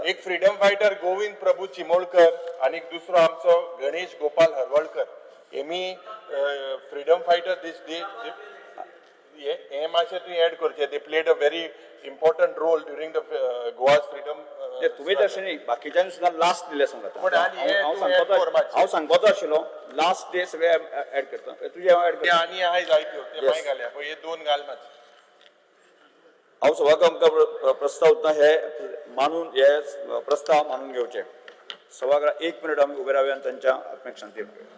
एक फ्रीडम फायटर गोविंद प्रभू चिमोळकर आणि दुसरो आमचो गणेश गोपाल हरवळकर हेमी फ्रीडम फायटर दिस हे मातशें तुवें एड करचें. They played a very important role during the Goa's freedom. तुम्ही तशें न्ही बाकीच्यांनी सुद्दां लास्ट दिले सांगता. हांव सांगपाचो आशिल्लो लास्ट डे सगळे ऍड करता. तुझे हांव ऍड करता आनी आहाय जायत्यो ते मागीर घालया पळय हे दोन घाल मातशे. हांव सभागृह प्रस्ताव दिता हे मानून हे प्रस्ताव मानून घेवचे. सभागृह 1 मिनिट आमी उबे रावया आनी तांच्या आत्म्याक शांती दिवया.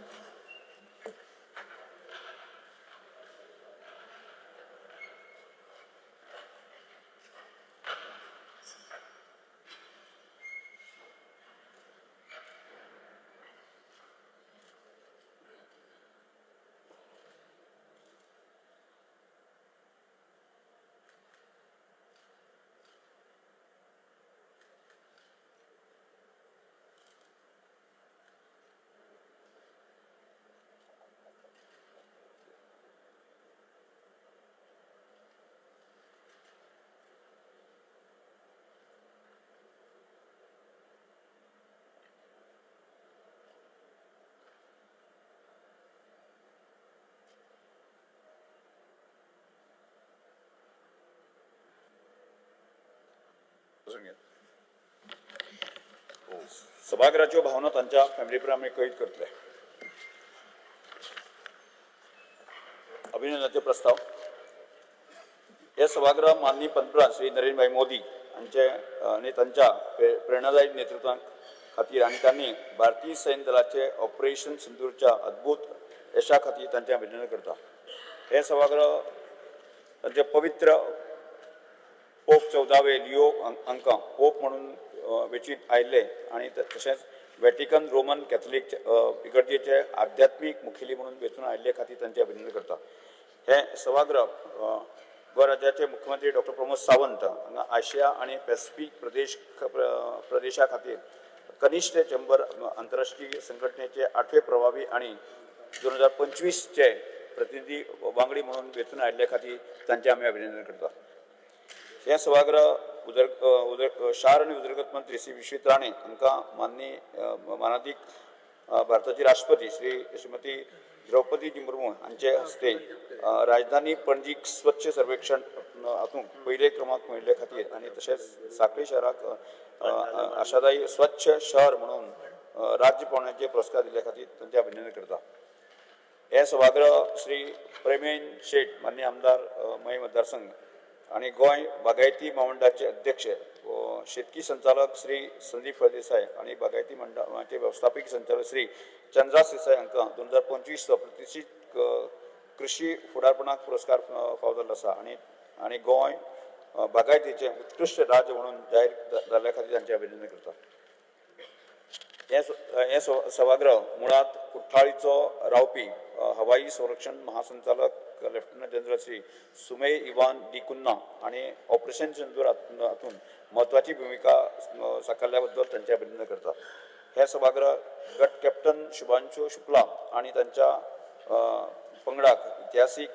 सभागृहाच्यो भावना तांच्या फॅमिली पर्यंत आमी कळीत करतले. अभिनंदनाचे प्रस्ताव हे सभागृह माननीय पंतप्रधान श्री नरेंद्र भाई मोदी हांचे आनी तांच्या प्रेरणादायी नेतृत्वा खातीर आनी तांणी भारतीय सैन्य दलाचे ऑपरेशन सिंदूरच्या अद्भुत यशा खातीर तांचे अभिनंदन करता. हे सभागृह तांचे पवित्र पोप 14वे लिओ हांकां पोप म्हणून वेंचीत आयिल्ले आणि तशेंच व्हॅटिकन रोमन कॅथलीक इगर्जेचे आध्यात्मीक मुखेली म्हणून वेंचून आयिल्ले खातीर तांचे अभिनंदन करता. हे सभागृह गोंय राज्याचे मुख्यमंत्री डॉक्टर प्रमोद सावंत हांगा आशिया आणि पॅसिफीक प्रदेशा खातीर कनिष्ठ चेंबर आंतरराष्ट्रीय संघटनेचे 8वे प्रभावी आणि 2025 चे प्रतिनिधी वांगडी म्हणून वेंचून आयिल्ले खातीर तांचे आमी अभिनंदन करता. हे सभागृह शार आणि उदरगत मंत्री श्री विश्वित राणे हांकां मानाधिक भारताचे राष्ट्रपती श्रीमती द्रौपदी मुर्मू हांचे हस्ते राजधानी पणजीक स्वच्छ सर्वेक्षण हातूंत पयले क्रमांक मेळिल्ले खातीर आनी तशेंच सांखळी शहराक आशादायी स्वच्छ शहर म्हणून राज्य पावण्याचे पुरस्कार दिल्ले खातीर तांचे अभिनंदन करता. हे सभागृह श्री प्रेमेन शेट मान्य आमदार मय मतदारसंघ आणि गोंय बागायती महामंडळाचे अध्यक्ष शेतकी संचालक श्री संदीप फळदेसाय आणि बागायती मंडळाचे व्यवस्थापकीय संचालक श्री चंद्रा सिसाय हांकां 2025 प्रतिष्ठीत कृषी फुडारपणाक पुरस्कार फावो जाल्लो आसा आणि गोंय बागायतीचे उत्कृष्ट राज्य म्हणून जाहीर जाल्ल्या खातीर तांचे अभिनंदन करता. हे सभागृह मुळात कुठ्ठाळीचो रावपी हवाई संरक्षण महासंचालक लेफ्टनंट जनरल श्री सुमेय इवान डी कुन्ना आणि ऑपरेशन सिंदूर हातून महत्वाची भूमिका साकारल्या बद्दल तांचे अभिनंदन करता. हे सभागृह गट कॅप्टन शुभांशु शुक्ला आणि तांच्या पंगडाक इतिहासीक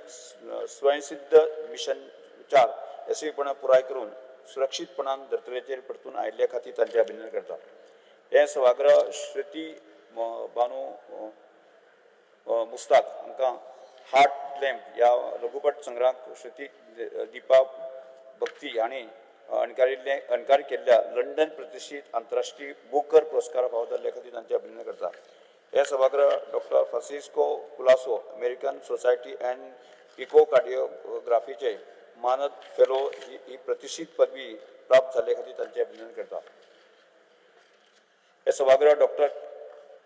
स्वयंसिद्ध मिशन 4 यशस्वीपणान पुराय करून सुरक्षीतपणान धर्तरेचेर परतून आयिल्ल्या खातीर तांचे अभिनंदन करता. हे सभागृह श्रुती बानू मुस्ताक हांकां हार्ट लॅम्प या लघुपट संग्रहाक श्रुती दीपा भक्ती आणि अणकार केल्ल्या लंडन प्रतिष्ठीत आंतरराष्ट्रीय बुकर पुरस्कार फावो जाल्ल्या खातीर तांचे अभिनंदन करता. हे सभागृह doctor Francisco Colaco American society and echo कार्डिओग्राफीचे मानद फेलो ही प्रतिष्ठीत पदवी प्राप्त जाल्ल्या खातीर तांचे अभिनंदन करता. हे सभागृह डॉक्टर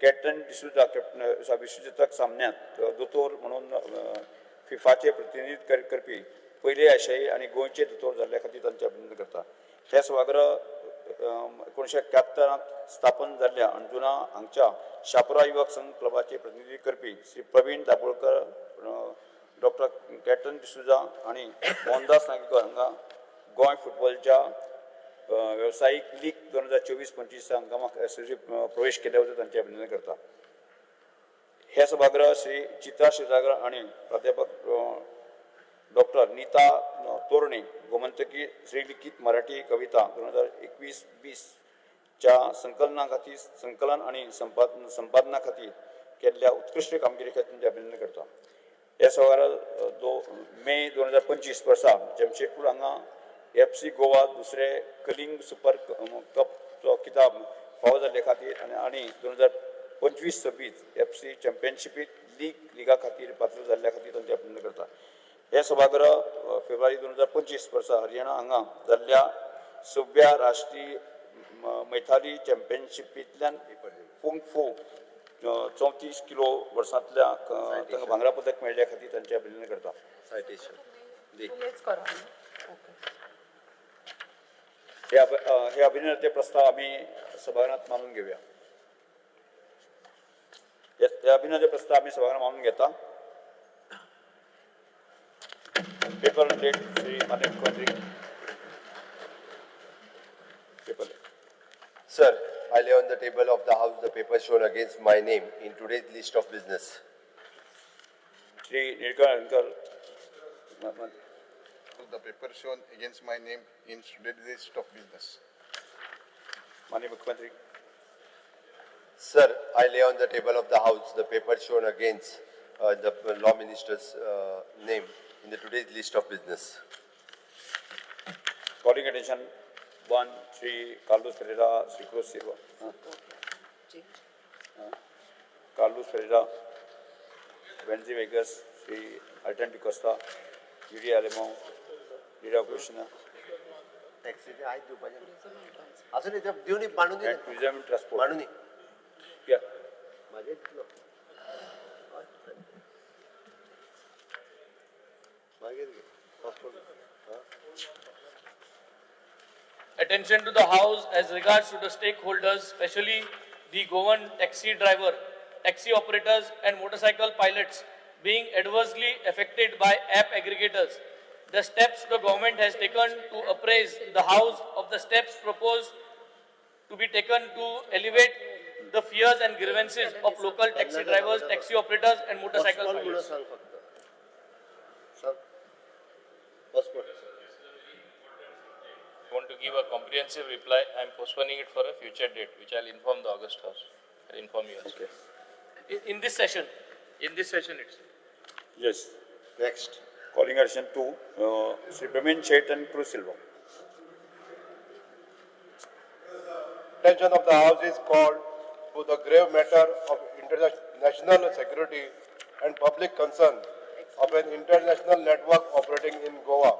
कॅप्टन डिसूजा विश्वचषक सामन्यांत दोतोर म्हणून फिफाचे प्रतिनिधित्व करपी पयले आशियाई आणि गोंयचे दोतोर जाल्ल्या खातीर तांचे अभिनंदन करता. हे सभागृह 1971 स्थापन जाल्ल्या अंजुना हांगच्या शापोरा युवक संघ क्लबाचे प्रतिनिधित्व करपी श्री प्रवीण दाबोळकर, डॉक्टर कॅप्टन डिसूजा आणि मोहनदास नागेकर हांगा गोंय फुटबॉलच्या व्यावसायिक लीग 2024-25 हंगामाक प्रवेश केल्या बद्दल तांचे अभिनंदन करता. हे सभागृह श्री चित्रा क्षीरसागर आणि प्राध्यापक डॉक्टर नीता तोरणे गोमंतकी श्रीलिखित मराठी कविता 2021-20 च्या संकलन आणि संपादना खातीर केल्ल्या उत्कृष्ट कामगिरी खातीर तांचे अभिनंदन करता. हे सभागृह मे 2025 वर्सा जमशेदपूर हांगा FC गोवा दुसरे कलिंग सुपर कपचो किताब फावो जाल्ले खातीर आणि 2025-26 FC चॅम्पियनशिपीक लिगा खातीर पात्र जाल्ल्या खातीर तांचे अभिनंदन करता. हे सभागृह फेब्रुवारी 2025 वर्सा हरियाणा हांगा जाल्ल्या 6व्या राष्ट्रीय मैथाली चॅम्पियनशिपींतल्यान कुंग फू 34 किलो वर्सांतल्या तांकां भांगरा पदक मेळ्ळ्या खातीर तांचे अभिनंदन करता. हे अभिनंदनाचे प्रस्ताव आम्ही सभागृहात मानून घेऊया. हे अभिनंदनाचे प्रस्ताव आम्ही सभागृहात मानून घेता. पेपर डेट श्री माननीय मुख्यमंत्री. Sir, I lay on the table of the House the paper shown against my name in today's list of business. Shri निळकंठकर. The paper shown against my name in today's list of business. माननीय मुख्यमंत्री. Sir, I lay on the table of the House the paper shown against the Law Minister's name in the today's list of business. Calling attention 1 Sri Carlos Ferreira, Sri Cruz Silva. Carlos Ferreira, Wendy Vegas, Sri Alton Costa, Yuri Alemão, Lira Krishna. Taxi de आई दुपारी. असं नाही ते देऊन मांडून दे. And tourism and transport. मांडून दे. Yeah. माझे Attention to the House as regards to the stakeholders, especially the Goan taxi driver, taxi operators and motorcycle pilots being adversely affected by app aggregators. The steps the government has taken to appraise the House of the steps proposed to be taken to elevate the fears and grievances of local taxi drivers, taxi operators and motorcycle pilots. I want to give a comprehensive reply. I am postponing it for a future date, which I will inform the August House. I will inform you also. In this session itself. Yes. Next. Calling attention to Sri Pramin Chet and Cruz Silva. Attention of the House is called to the grave matter of international security and public concern of an international network operating in Goa,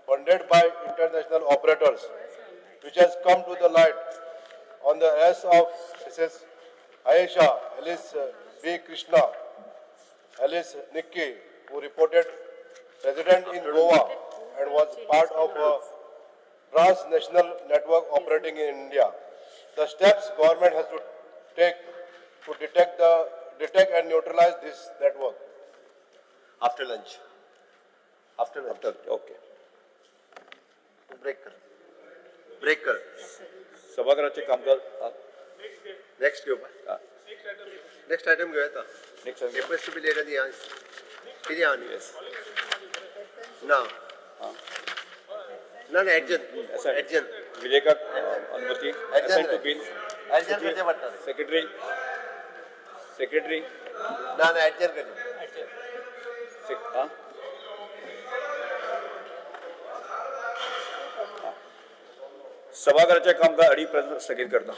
funded by international operators, which has come to the light on the arrest of Mrs. Ayesha Alice B. Krishna, Alice Nikki, who reported resident in Goa and was part of a transnational network operating in India. The steps government has to take to detect and neutralize this network. After lunch. After lunch. Okay. Break कर. Break कर. सभागृहाचे कामकाज Next घेऊ का? Next item घेऊया का? Next Request to be laid at the end. किती आणि? No. No, adjourn. Adjourn. विधेयका अनुमती असाइन टू बिल Adjourn करते वाटतं. सेक्रेटरी ना adjourn करते. सभागृहाचे कामकाज अडीचपर्यंत स्थगित करता.